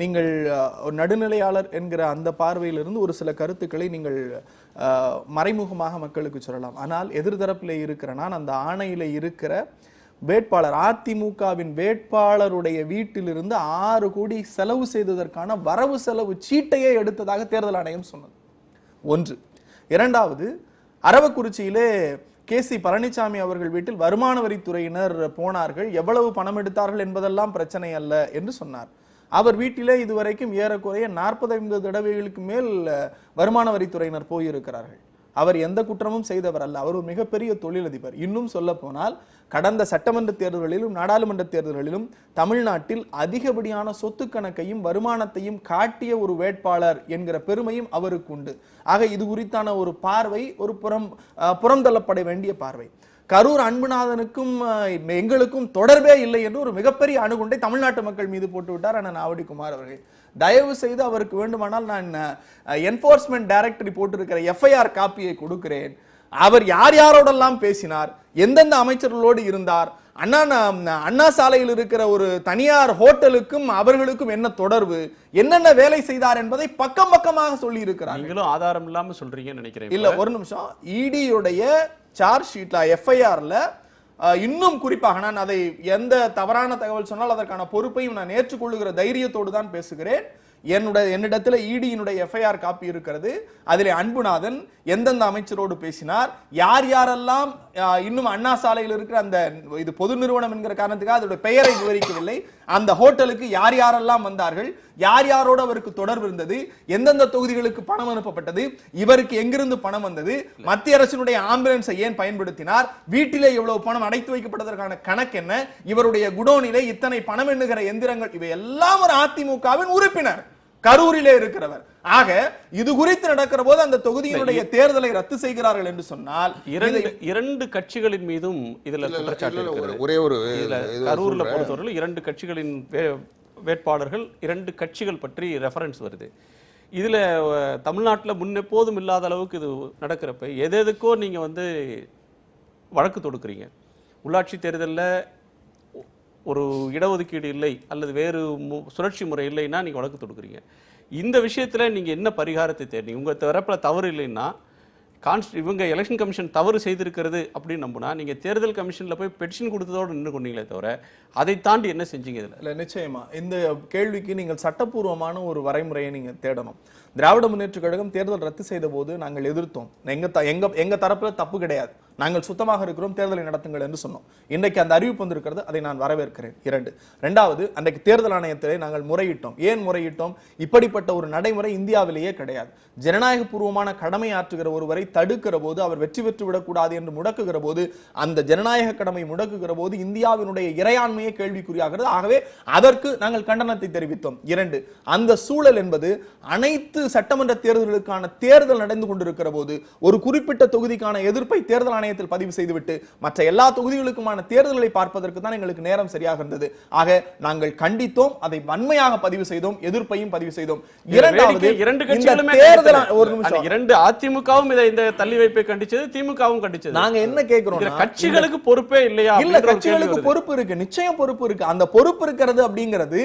நீங்கள் நடுநிலையாளர் என்கிற அந்த பார்வையிலிருந்து ஒரு சில கருத்துக்களை நீங்கள் மறைமுகமாக மக்களுக்கு சொல்லலாம். ஆனால் எதிர்தரப்பில் இருக்கிற நான் அந்த ஆணையில இருக்கிற வேட்பாளர், அதிமுகவின் வேட்பாளருடைய வீட்டிலிருந்து 6 கோடி செலவு செய்ததற்கான வரவு செலவு சீட்டையே எடுத்ததாக தேர்தல் ஆணையம் சொன்னது. ஒன்று. இரண்டாவது, அரவக்குறிச்சியிலே கேசி பழனிசாமி அவர்கள் வீட்டில் வருமான வரித்துறையினர் போனார்கள், எவ்வளவு பணம் எடுத்தார்கள் என்பதெல்லாம் பிரச்சனை அல்ல என்று சொன்னார். அவர் வீட்டிலே இதுவரைக்கும் ஏறக்குறைய 40-50 தடவைகளுக்கு மேல் வருமான வரித்துறையினர் போயிருக்கிறார்கள். அவர் எந்த குற்றமும் செய்தவர் அல்ல, அவர் ஒரு மிகப்பெரிய தொழிலதிபர். இன்னும் சொல்ல போனால் கடந்த சட்டமன்ற தேர்தல்களிலும் நாடாளுமன்ற தேர்தல்களிலும் தமிழ்நாட்டில் அதிகப்படியான சொத்து கணக்கையும் வருமானத்தையும் காட்டிய ஒரு வேட்பாளர் என்கிற பெருமையும் அவருக்கு உண்டு. ஆக இது குறித்தான ஒரு பார்வை ஒரு புறந்தள்ளப்பட வேண்டிய பார்வை. கரூர் அன்புநாதனுக்கும் எங்களுக்கும் தொடர்பே இல்லை என்று ஒரு மிகப்பெரிய அணுகுண்டை தமிழ்நாட்டு மக்கள் மீது போட்டு விட்டார் அண்ணன் ஆவடி குமார் அவர்கள். தயவு செய்து அவருக்கு வேண்டுமானால் நான் என்போர்ஸ்மெண்ட் டைரக்டரி போட்டிருக்கிற எஃப்ஐஆர் காப்பியை கொடுக்கிறேன். அவர் யார் யாரோடெல்லாம் பேசினார், எந்தெந்த அமைச்சர்களோடு இருந்தார், அண்ணா சாலையில் இருக்கிற ஒரு தனியார் ஹோட்டலுக்கும் அவர்களுக்கும் என்ன தொடர்பு, என்னென்ன வேலை செய்தார் என்பதை பக்கம் பக்கமாக சொல்லி இருக்கிறார். நீங்களும் ஆதாரம் இல்லாம சொல்றீங்கன்னு நினைக்கிறேன். இல்ல, ஒரு நிமிஷம். இடியுடைய சார்ஜ் ஷீட்ல எஃப்ஐஆர்ல இன்னும் குறிப்பாக நான் அதை எந்த தவறான தகவல் சொன்னால் அதற்கான பொறுப்பையும் நான் ஏற்றுக்கொள்ளுகிற தைரியத்தோடு தான் பேசுகிறேன். என்னிடத்துல இடியினுடைய எஃப்ஐஆர் காப்பி இருக்கிறது. அதிலே அன்புநாதன் எந்தெந்த அமைச்சரோடு பேசினார், யார் யாரெல்லாம் இன்னும் அண்ணா சாலையில் இருக்கிற அந்த இது பொது நிறுவனம் என்கிற காரணத்துக்காக அதோட பெயரை விவரிக்கவில்லை, அந்த ஹோட்டலுக்கு யார் யாரெல்லாம் வந்தார்கள், யார் யாரோடு அவருக்கு தொடர்பு இருந்தது, எந்தெந்த தொகுதிகளுக்கு பணம் அனுப்பப்பட்டது, இவருக்கு எங்கிருந்து பணம் வந்தது, மத்திய அரசினுடைய ஆம்புலன்ஸை ஏன் பயன்படுத்தினார், வீட்டிலே எவ்வளவு பணம் அடைத்து வைக்கப்பட்டதற்கான கணக்கு என்ன, இவருடைய குடோனிலே இத்தனை பணம் எண்ணுகிற எந்திரங்கள், இவை எல்லாம் ஒரு அதிமுகவின் உறுப்பினர் கரூரிலே இருக்கிறவர். ஆக இது குறித்து நடக்கிற போது அந்த தொகுதியினுடைய தேர்தலை ரத்து செய்கிறார்கள் என்று சொன்னால் இரண்டு கட்சிகளின் மீதும் இதுல குற்றச்சாட்டு இருக்கிறது. ஒரே ஒரு கரூர்ல பொறுத்தவரையில் 2 கட்சிகளின் வேட்பாளர்கள் 2 கட்சிகள் பற்றி ரெஃபரன்ஸ் வருது. இதுல தமிழ்நாட்டில் முன்னெப்போதும் இல்லாத அளவுக்கு இது நடக்கிறப்ப எதுக்கோ நீங்க வந்து வழக்கு தொடுக்கிறீங்க. உள்ளாட்சி தேர்தலில் ஒரு இடஒதுக்கீடு இல்லை அல்லது வேறு சுழற்சி முறை இல்லைன்னா நீங்கள் வழக்கு தொடுக்குறீங்க. இந்த விஷயத்தில் நீங்கள் என்ன பரிகாரத்தை தேடிங்க? உங்கள் தரப்பில் தவறு இல்லைன்னா இவங்க எலெக்ஷன் கமிஷன் தவறு செய்திருக்கிறது அப்படின்னு நம்பினா நீங்கள் தேர்தல் கமிஷனில் போய் பெட்டிஷன் கொடுத்ததோடு நின்று கொண்டீங்களே தவிர அதை தாண்டி என்ன செஞ்சீங்க? இதில் இல்லை, நிச்சயமா இந்த கேள்விக்கு நீங்கள் சட்டப்பூர்வமான ஒரு வரைமுறையை நீங்கள் தேடணும். திராவிட முன்னேற்ற கழகம் தேர்தல் ரத்து செய்த போது நாங்கள் எதிர்த்தோம். எங்க தரப்புல தப்பு கிடையாது. நாங்கள் சுத்தமாக இருக்கிறோம், தேர்தலை நடத்துங்கள் என்று சொன்னோம். இன்றைக்கு அந்த அறிவிப்பு வந்திருக்கிறது, அதை நான் வரவேற்கிறேன். 2, இரண்டாவது, அன்றைக்கு தேர்தல் ஆணையத்திலே நாங்கள் முறையிட்டோம். ஏன் முறையிட்டோம்? இப்படிப்பட்ட ஒரு நடைமுறை இந்தியாவிலேயே கிடையாது. ஜனநாயக பூர்வமான கடமை ஆற்றுகிற ஒருவரை தடுக்கிற போது, அவர் வெற்றி பெற்று விடக்கூடாது என்று முடக்குகிற போது, அந்த ஜனநாயக கடமை முடக்குகிற போது இந்தியாவினுடைய இறையாண்மையை கேள்விக்குறியாகிறது. ஆகவே அதற்கு நாங்கள் கண்டனத்தை தெரிவித்தோம். 2, அந்த சூழல் என்பது அனைத்து சட்டமன்ற தேர்தல்களுக்கான தேர்தல் நடந்து கொண்டிருக்கிற போது ஒரு குறிப்பிட்ட தொகுதிக்கான எதிர்ப்பை தேர்தல் ஆணையத்தில் பதிவு செய்துவிட்டு மற்ற எல்லா தொகுதிகளுக்குமான தேர்தல்களை பார்ப்பதற்கு தான் எங்களுக்கு நேரம் சரியாக இருந்தது. ஆக நாங்கள் கண்டித்தோம், அதை வன்மையாக பதிவு செய்தோம், எதிர்ப்பையும் பதிவு செய்தோம். இரண்டாவது, அதிமுகவும் இந்த தள்ளி வைப்பை கண்டிச்சது, திமுகவும் கண்டிச்சது. நாங்க என்ன கேட்கிறோம், கட்சிகளுக்கு பொறுப்பே இல்லையா? இல்ல, கட்சிகளுக்கு பொறுப்பு இருக்கு, நிச்சயம் பொறுப்பு இருக்கு. அந்த பொறுப்பு இருக்கிறது அப்படிங்கிறது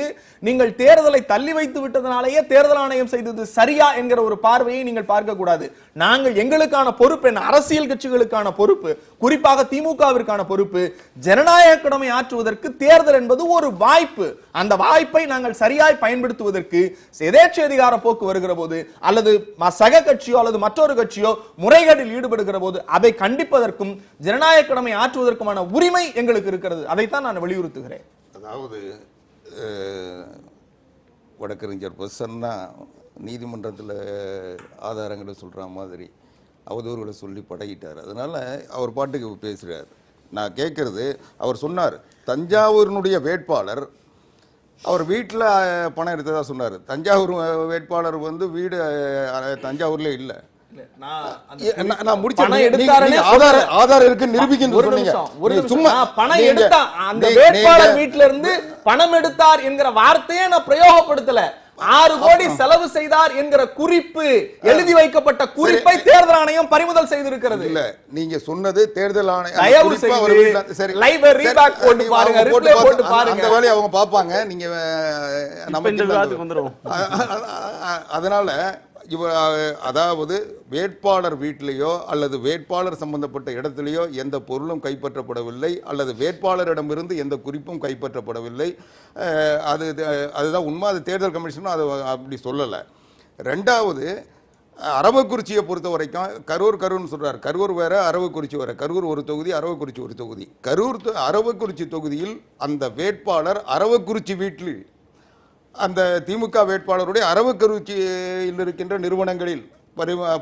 நீங்கள் தேர்தலை தள்ளி வைத்து விட்டதனாலேயே தேர்தல் ஆணையம் செய்தது சரியா என்கிற ஒரு பார்வையை நீங்கள் பார்க்க கூடாது. நாங்கள் எங்களுக்கான பொறுப்பு என்ன? அரசியல் கட்சிகளுக்கான பொறுப்பு, குறிப்பாக திமுகவிற்கான பொறுப்பு, ஜனநாயக கடமை ஆற்றுவதற்கு தேர்தல் என்பது ஒரு வாய்ப்பு. அந்த வாய்ப்பை நாங்கள் சரியாய் பயன்படுத்துவதற்கு எதேச்சை அதிகார போக்கு வருகிற போது, அல்லது சக கட்சியோ அல்லது மற்றொரு கட்சியோ முறைகேட்டில் ஈடுபடுகிற போது அதை கண்டிப்பதற்கும் ஜனநாயக கடமை ஆற்றுவதற்குமான உரிமை எங்களுக்கு இருக்கிறது. அதைத்தான் நான் வலியுறுத்துகிறேன். அதாவது வழக்கறிஞர் பொசன்னா நீதிமன்றத்தில் ஆதாரங்களை சொல்கிற மாதிரி அவதூறுகளை சொல்லி பழகிட்டார். அதனால் அவர் பாட்டுக்கு பேசுகிறார். நான் கேட்குறது, அவர் சொன்னார் தஞ்சாவூரினுடைய வேட்பாளர் அவர் வீட்டில் பணம் எடுத்ததாக சொன்னார். தஞ்சாவூர் வேட்பாளர் வந்து வீடு தஞ்சாவூர்ல இல்லை. நான் ஆதாரம் இருக்கு நிரூபிக்க சும்மா பணம் எடுத்தா அந்த வேட்பாளர் வீட்டில இருந்து பணம் எடுத்தார் என்கிற வார்த்தையே நான் பிரயோகப்படுத்தல. 6 கோடி செலவு செய்தார் என்கிற குறிப்பு, எழுதி வைக்கப்பட்ட குறிப்பை தேர்தல் ஆணையம் பறிமுதல் செய்திருக்கிறது. இல்ல, நீங்க சொன்னது தேர்தல் ஆணையம் அந்த வேலையை அவங்க பாப்பாங்க. நீங்க அதனால அதாவது வேட்பாளர் வீட்டிலேயோ அல்லது வேட்பாளர் சம்பந்தப்பட்ட இடத்திலேயோ எந்த பொருளும் கைப்பற்றப்படவில்லை, அல்லது வேட்பாளரிடமிருந்து எந்த குறிப்பும் கைப்பற்றப்படவில்லை. அதுதான் உண்மை. அது தேர்தல் கமிஷனும் அது அப்படி சொல்லலை. ரெண்டாவது, அரவக்குறிச்சியை பொறுத்த வரைக்கும் கரூர்னு சொல்றாரு. கரூர் வேற, அரவக்குறிச்சி வேற. கரூர் ஒரு தொகுதி, அரவக்குறிச்சி ஒரு தொகுதி. அரவக்குறிச்சி தொகுதியில் அந்த வேட்பாளர் அரவக்குறிச்சி வீட்டில் அந்த திமுக வேட்பாளருடைய அரவக்குறிச்சியில் இருக்கின்ற நிறுவனங்களில்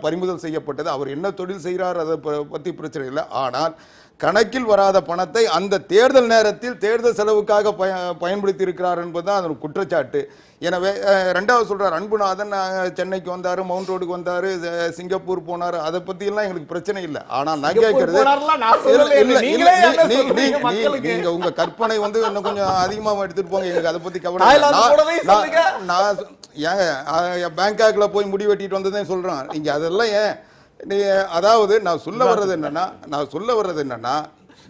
பறிமுதல் செய்யப்பட்டது. அவர் என்ன தொழில் செய்கிறார் அதை பற்றி பிரச்சனை இல்லை. ஆனால் கணக்கில் வராத பணத்தை அந்த தேர்தல் நேரத்தில் தேர்தல் செலவுக்காக பயன்படுத்தி இருக்கிறார் என்பதுதான் அதன் குற்றச்சாட்டு. எனவே ரெண்டாவது சொல்றார், அன்புநாதன் சென்னைக்கு வந்தாரு, மவுண்ட் ரோடுக்கு வந்தாரு, சிங்கப்பூர் போனாரு, அதை பத்தி எல்லாம் எங்களுக்கு பிரச்சனை இல்லை. ஆனால் நான் கேட்கறது, நீங்க உங்க கற்பனை வந்து இன்னும் கொஞ்சம் அதிகமா எடுத்துட்டு போங்க, எங்களுக்கு அதை பத்தி கவலை. நான் ஏன் பேங்காக்ல போய் முடி வெட்டிட்டு வந்ததே சொல்றேன். நீங்க அதெல்லாம் ஏன் அதாவது நான் சொல்ல வர்றது என்னன்னா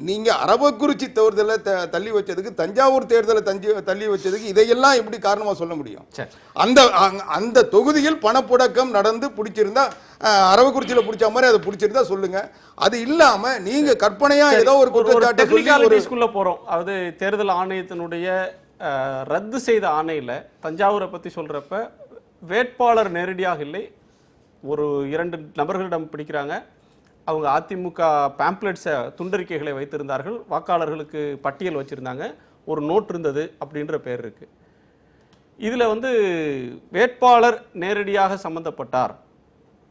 நீங்க அரவக்குறிச்சி தேர்தலை தள்ளி வச்சதுக்கு, தஞ்சாவூர் தேர்தலை தள்ளி வச்சதுக்கு இதையெல்லாம் எப்படி காரணமா சொல்ல முடியும்? அந்த தொகுதியில் பணப்புழக்கம் நடந்து பிடிச்சிருந்தா, அரவக்குறிச்சியில பிடிச்ச மாதிரி அதை பிடிச்சிருந்தா சொல்லுங்க. அது இல்லாம நீங்க கற்பனையா ஏதோ ஒரு குற்றச்சாட்டு போறோம். அதாவது தேர்தல் ஆணையத்தினுடைய ரத்து செய்த ஆணையில தஞ்சாவூரை பத்தி சொல்றப்ப வேட்பாளர் நேரடியாக இல்லை, ஒரு 2 நபர்களிடம் பிடிக்கிறாங்க. அவங்க அதிமுக பேம்ப்ளெட்ஸை, துண்டறிக்கைகளை வைத்திருந்தார்கள், வாக்காளர்களுக்கு பட்டியல் வச்சுருந்தாங்க, ஒரு நோட் இருந்தது அப்படின்ற பேர் இருக்குது. இதில் வந்து வேட்பாளர் நேரடியாக சம்பந்தப்பட்டார்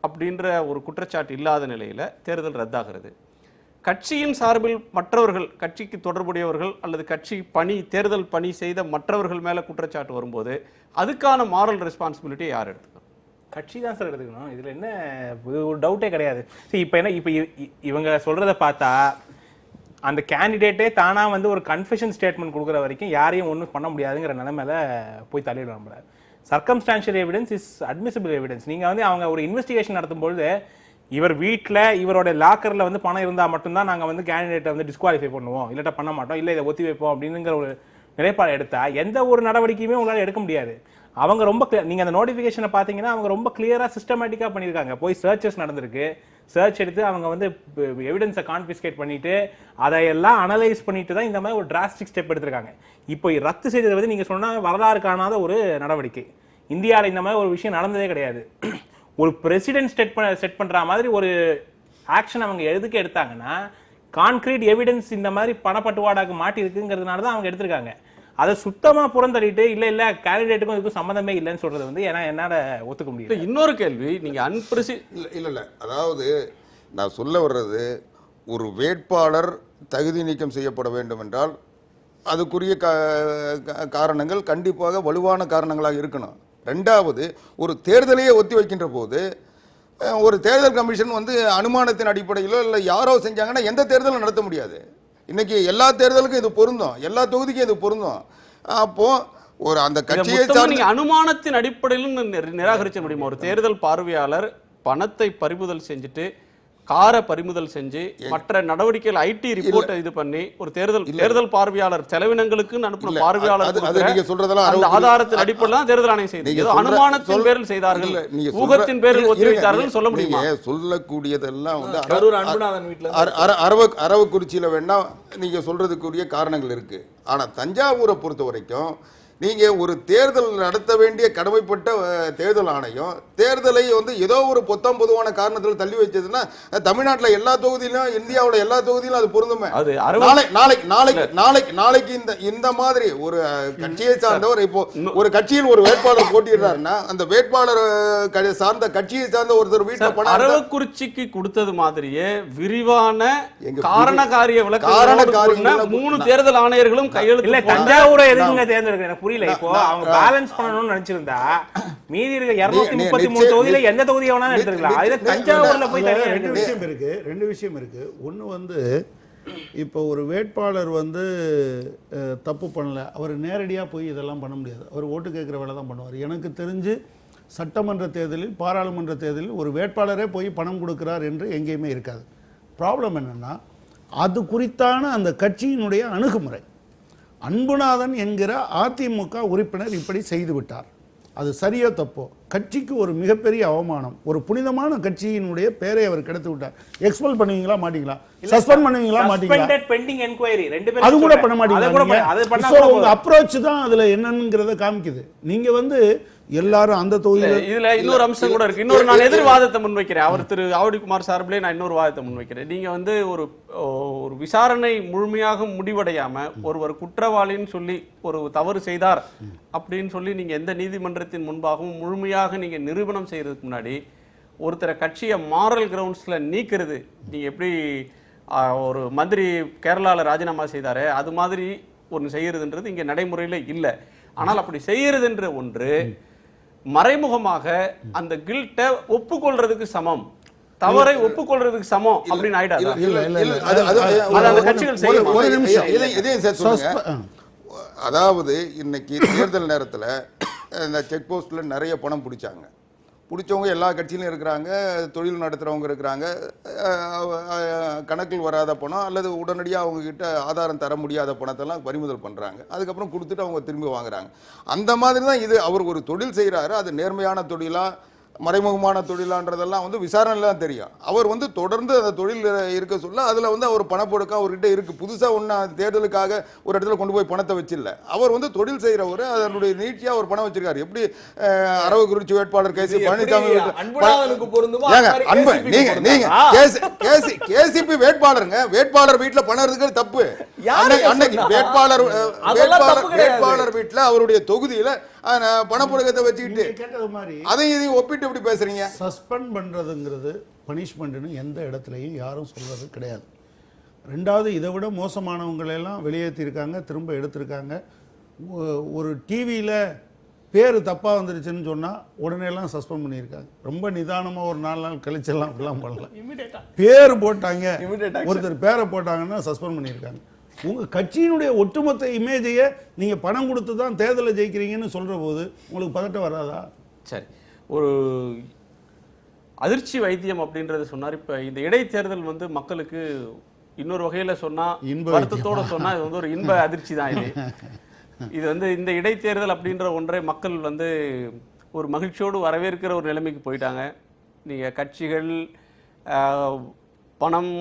அப்படின்ற ஒரு குற்றச்சாட்டு இல்லாத நிலையில் தேர்தல் ரத்தாகிறது. கட்சியின் சார்பில் மற்றவர்கள், கட்சிக்கு தொடர்புடையவர்கள் அல்லது கட்சி தேர்தல் பணி செய்த மற்றவர்கள் மேலே குற்றச்சாட்டு வரும்போது அதுக்கான மாரல் ரெஸ்பான்சிபிலிட்டியை யார் எடுத்துக்கணும்? கட்சி தான் சார் எடுத்துக்கணும். இதில் என்ன ஒரு டவுட்டே கிடையாது. சரி, இப்போ என்ன, இப்போ இவங்க சொல்கிறத பார்த்தா அந்த கேண்டிடேட்டே தானாக வந்து ஒரு கன்ஃபெஷன் ஸ்டேட்மெண்ட் கொடுக்குற வரைக்கும் யாரையும் ஒன்றும் பண்ண முடியாதுங்கிற நிலைமையில போய் தள்ளிடுவாங்க. நம்மள circumstantial evidence is admissible evidence. நீங்கள் வந்து அவங்க ஒரு இன்வெஸ்டிகேஷன் நடத்தும்பொழுது இவர் வீட்டில் இவரோட லாக்கரில் வந்து பணம் இருந்தால் மட்டும்தான் நாங்கள் வந்து கேண்டிடேட்டை வந்து டிஸ்குவாலிஃபை பண்ணுவோம், இல்லாட்டா பண்ண மாட்டோம், இல்லை இதை ஒத்தி வைப்போம் அப்படிங்கிற ஒரு நிலைப்பாடு எடுத்தால் எந்த ஒரு நடவடிக்கையுமே உங்களால் எடுக்க முடியாது. அவங்க ரொம்ப நீங்கள் அந்த நோட்டிஃபிகேஷனை பார்த்தீங்கன்னா அவங்க ரொம்ப கிளியராக சிஸ்டமேட்டிக்காக பண்ணியிருக்காங்க. போய் சர்ச்சஸ் நடந்திருக்கு, சர்ச் எடுத்து அவங்க வந்து எவிடன்ஸை கான்ஃபிஸ்கேட் பண்ணிட்டு அதையெல்லாம் அனலைஸ் பண்ணிட்டு தான் இந்த மாதிரி ஒரு டிராஸ்டிக் ஸ்டெப் எடுத்திருக்காங்க. இப்போ ரத்து செய்தது வந்து நீங்கள் சொன்னால் வரலாறு காணாத ஒரு நடவடிக்கை. இந்தியாவில் இந்த மாதிரி ஒரு விஷயம் நடந்ததே கிடையாது. ஒரு பிரசிடென்ட் செட் பண்ணுற மாதிரி ஒரு ஆக்ஷன் அவங்க எதுக்கு எடுத்தாங்கன்னா கான்கிரீட் எவிடன்ஸ் இந்த மாதிரி பணப்பட்டுவாடாக்கு மாட்டி இருக்குங்கிறதுனால தான் அவங்க எடுத்திருக்காங்க. அதை சுத்தமா புறந்தள்ளிட்டு இல்ல கேண்டிடேட்டுக்கும் இதுக்கும் சம்மந்தமே இல்லைன்னு சொல்றது வந்து ஏன்னா என்னால ஒத்துக்க முடியல. இன்னொரு கேள்வி, நீங்க இல்ல அதாவது நான் சொல்ல வர்றது, ஒரு வேட்பாளர் தகுதி நீக்கம் செய்யப்பட வேண்டும் என்றால் அதுக்குரிய காரணங்கள் கண்டிப்பாக வலுவான காரணங்களாக இருக்கணும். ரெண்டாவது, ஒரு தேர்தலையே ஒத்தி வைக்கின்ற போது ஒரு தேர்தல் கமிஷன் வந்து அனுமானத்தின் அடிப்படையிலோ இல்லை யாரோ செஞ்சாங்கன்னா எந்த தேர்தலும் நடத்த முடியாது. இன்னைக்கு எல்லா தேர்தலுக்கும் இது பொருந்தும், எல்லா தொகுதிக்கும் இது பொருந்தும். அப்போ ஒரு அந்த கட்சியை அனுமானத்தின் அடிப்படையிலும் நிராகரிக்க முடியுமா? ஒரு தேர்தல் பார்வையாளர் பணத்தை பறிமுதல் செஞ்சுட்டு காரை பறிமுதல் செஞ்சு மற்ற நடவடிக்கைகள் ஐடி ரிப்போர்ட் இது பண்ணி ஒரு தேர்தல் பார்வையாளர் செலவினங்களுக்கு அனுப்பின பார்வையாளர் ஆதாரத்தின் அடிப்படையில் தேர்தல் ஆணையம் செய்தது. அனுமானத்தின் பேரில் செய்தார்கள், ஊகத்தின் பேரில் ஒத்திவைத்தார்கள் சொல்ல முடியுமா? சொல்லக்கூடியதெல்லாம் வந்து அரவக்குறிச்சியில வேணா நீங்க சொல்றதுக்குரிய காரணங்கள் இருக்கு. ஆனா தஞ்சாவூரை பொறுத்த வரைக்கும் நீங்க ஒரு தேர்தல் நடத்த வேண்டிய கடமைப்பட்ட தேர்தல் ஆணையம் தேர்தலை வந்து ஏதோ ஒரு பொதுவான காரணத்தில் தள்ளி வச்சதுன்னா தமிழ்நாட்டில் எல்லா தொகுதியிலும் இந்தியாவோட எல்லா தொகுதியிலும் அது பொருந்துமே. நாளைக்கு இந்த மாதிரி ஒரு கட்சியை சார்ந்தவர் இப்போ ஒரு கட்சியில் ஒரு வேட்பாளர் போட்டிடுறாருன்னா அந்த வேட்பாளர் சார்ந்த கட்சியை சார்ந்த ஒருத்தர் வீட்டில் பணம் அரவக்குறிச்சிக்கு கொடுத்தது மாதிரியே விரிவான காரணகாரிய விளக்கம் 3 தேர்தல் ஆணையர்களும் கையெழுத்து. தஞ்சாவூரை எதுங்க தேர்ந்தெடுக்கிறேன் புரியல. இப்போ அவங்க பேலன்ஸ் பண்ணணும்னு நினைச்சிருந்தா மீதி இருக்க 233 தொகுதியில எந்த தொகுதியை வேணாலும் எடுத்துக்கலாம். அதுல தஞ்சாவூர்ல போய் ரெண்டு விஷயம் இருக்கு. ஒண்ணு வந்து இப்போ ஒரு வேட்பாளர் வந்து தப்பு பண்ணல, அவர் நேரடியா போய் இதெல்லாம் பண்ண முடியாது. அவர் ஓட்டு கேட்கிற வேலை தான் பண்ணுவார். எனக்கு தெரிஞ்சு சட்டமன்ற தேர்தலில் பாராளுமன்ற தேர்தலில் ஒரு வேட்பாளரே போய் பணம் கொடுக்கிறார் என்று எங்கேயுமே இருக்காது. ப்ராப்ளம் என்னன்னா அது குறித்தான அந்த கட்சியினுடைய அணுகுமுறை. அன்புநாதன் என்கிற அதிமுக உறுப்பினர் இப்படி செய்து விட்டார், அது சரியோ தப்போ? கட்சிக்கு ஒரு மிகப்பெரிய அவமானம். ஒரு புனிதமான கட்சியினுடைய பேரை அவர் கெடுத்து விட்டார். எக்ஸ்பெல் பண்ணுவீங்களா மாட்டீங்களா? சஸ்பெண்ட் பண்ணுவீங்களா மாட்டீங்களா? அது கூட பண்ண மாட்டீங்களா? உங்க அப்ரோச் தான் அதுல என்னங்கிறத காமிக்குது. நீங்க வந்து எல்லாரும் அந்த தொகுதியில இதுல இன்னொரு அம்சம் கூட இருக்கு. இன்னொரு நான் எதிர்வாதத்தை முன்வைக்கிறேன். அவர் திரு ஆவடிக்குமார் சார்பிலே நான் இன்னொரு வாதத்தை முன்வைக்கிறேன். நீங்க வந்து ஒரு விசாரணை முழுமையாக முடிவடையாம ஒருவர் குற்றவாளின்னு சொல்லி ஒரு தவறு செய்தார் அப்படின்னு சொல்லி நீங்க எந்த நீதிமன்றத்தின் முன்பாகவும் முழுமையாக நீங்க நிரூபணம் செய்யறதுக்கு முன்னாடி ஒருத்தரை கட்சியை மாரல் கிரவுண்ட்ஸ்ல நீக்கிறது, நீங்க எப்படி ஒரு மந்திரி கேரளாவில் ராஜினாமா செய்தாரு அது மாதிரி ஒன்று செய்யறதுன்றது இங்க நடைமுறையில இல்லை. ஆனால் அப்படி செய்யறதுன்ற ஒன்று மறைமுகமாக அந்த கில்ட்டை ஒப்புக்கொள்றதுக்கு சமம், தவறை ஒப்புக்கொள்றதுக்கு சமம் அப்படின்னு ஆயிடாது. அதாவது இன்னைக்கு தேர்தல் நேரத்தில் இந்த செக் போஸ்ட்ல நிறைய பணம் பிடிச்சவங்க எல்லா கட்சியிலும் இருக்கிறாங்க, தொழில் நடத்துகிறவங்க இருக்கிறாங்க. கணக்கில் வராத பணம் அல்லது உடனடியாக அவங்கக்கிட்ட ஆதாரம் தர முடியாத பணத்தெல்லாம் பறிமுதல் பண்ணுறாங்க. அதுக்கப்புறம் கொடுத்துட்டு அவங்க திரும்பி வாங்குறாங்க. அந்த மாதிரி தான் இது. அவர் ஒரு தொழில் செய்கிறாரு, அது நேர்மையான தொழிலா மறைமுகமான தொழிலான்றதெல்லாம் வந்து விசாரணையில் தான் தெரியும். அவர் வந்து தொடர்ந்து அந்த தொழில் இருக்க சொல்ல அதில் வந்து அவர் பணப்பொடுக்கம் அவர்கிட்ட இருக்குது. புதுசாக ஒன்று தேர்தலுக்காக ஒரு இடத்துல கொண்டு போய் பணத்தை வச்சில்ல. அவர் வந்து தொழில் செய்கிறவர், அதனுடைய நீட்சியாக அவர் பணம் வச்சிருக்காரு. எப்படி அரவக்குறிச்சி வேட்பாளர் கேசி பழனிசாமி கேசிபி வேட்பாளர் வீட்டில் பணம் இருக்கிறது தப்பு. அன்னைக்கு வேட்பாளர் வீட்டில் அவருடைய தொகுதியில் பணப்புழக்கத்தை வச்சுக்கிட்டு அதையும் இதையும் ஒப்பிட்டு எப்படி பேசுறீங்க? சஸ்பெண்ட் பண்றதுங்கிறது பனிஷ்மெண்ட்னு எந்த இடத்துலையும் யாரும் சொல்றது கிடையாது. ரெண்டாவது, இதை விட மோசமானவங்களெல்லாம் வெளியேற்றிருக்காங்க, திரும்ப எடுத்திருக்காங்க. ஒரு டிவியில் பேர் தப்பாக வந்துருச்சுன்னு சொன்னால் உடனேலாம் சஸ்பெண்ட் பண்ணியிருக்காங்க. ரொம்ப நிதானமாக ஒரு 4 நாள் கழிச்செல்லாம் அப்படிலாம் பண்ணல. பேர் போட்டாங்க, ஒருத்தர் பேரை போட்டாங்கன்னா சஸ்பெண்ட் பண்ணியிருக்காங்க. உங்கள் கட்சியினுடைய ஒட்டுமொத்த இமேஜையே நீங்கள் பணம் கொடுத்து தான் தேர்தலை ஜெயிக்கிறீங்கன்னு சொல்கிற போது உங்களுக்கு பதட்டம் வராதா? சரி, ஒரு அதிர்ச்சி வைத்தியம் அப்படின்றது சொன்னார். இப்போ இந்த இடைத்தேர்தல் வந்து மக்களுக்கு இன்னொரு வகையில் சொன்னால் வருத்தத்தோடு சொன்னால் இது வந்து ஒரு இன்ப அதிர்ச்சி தான். இது வந்து இந்த இடைத்தேர்தல் அப்படின்ற ஒன்றை மக்கள் வந்து ஒரு மகிழ்ச்சியோடு வரவேற்கிற ஒரு நிலைமைக்கு போயிட்டாங்க. நீங்கள் கட்சிகள், பணம்,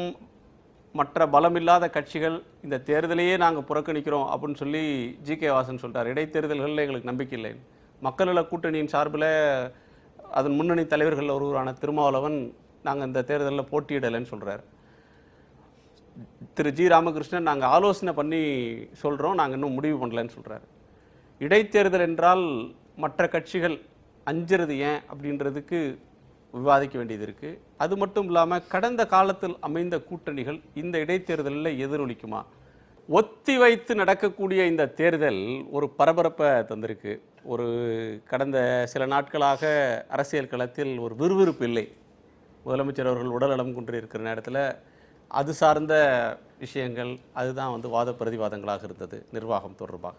மற்ற பலமில்லாத கட்சிகள் இந்த தேர்தலையே நாங்கள் புறக்கணிக்கிறோம் அப்படின்னு சொல்லி ஜி.கே. வாசன் சொல்லிட்டார். இடைத்தேர்தல்களில் எங்களுக்கு நம்பிக்கை இல்லை. மக்கள் நல கூட்டணியின் சார்பில் அதன் முன்னணி தலைவர்கள் ஒருவரான திருமாவளவன் நாங்கள் இந்த தேர்தலில் போட்டியிடலைன்னு சொல்கிறார். திரு ஜி ராமகிருஷ்ணன் நாங்கள் ஆலோசனை பண்ணி சொல்கிறோம், நாங்கள் இன்னும் முடிவு பண்ணலன்னு சொல்கிறார். இடைத்தேர்தல் என்றால் மற்ற கட்சிகள் அஞ்சுறது ஏன் அப்படின்றதுக்கு விவாதிக்க வேண்டியது இருக்குது. அது மட்டும் இல்லாமல் கடந்த காலத்தில் அமைந்த கூட்டணிகள் இந்த இடைத்தேர்தலில் எதிரொலிக்குமா? ஒத்தி வைத்து நடக்கக்கூடிய இந்த தேர்தல் ஒரு பரபரப்பை தந்திருக்கு. ஒரு கடந்த சில நாட்களாக அரசியல் களத்தில் ஒரு விறுவிறுப்பு இல்லை. முதலமைச்சர் அவர்கள் உடல்நலம் குன்றி இருக்கிற நேரத்தில் அது சார்ந்த விஷயங்கள் அதுதான் வாத பிரதிவாதங்களாக இருந்தது. நிர்வாகம் தொடர்பாக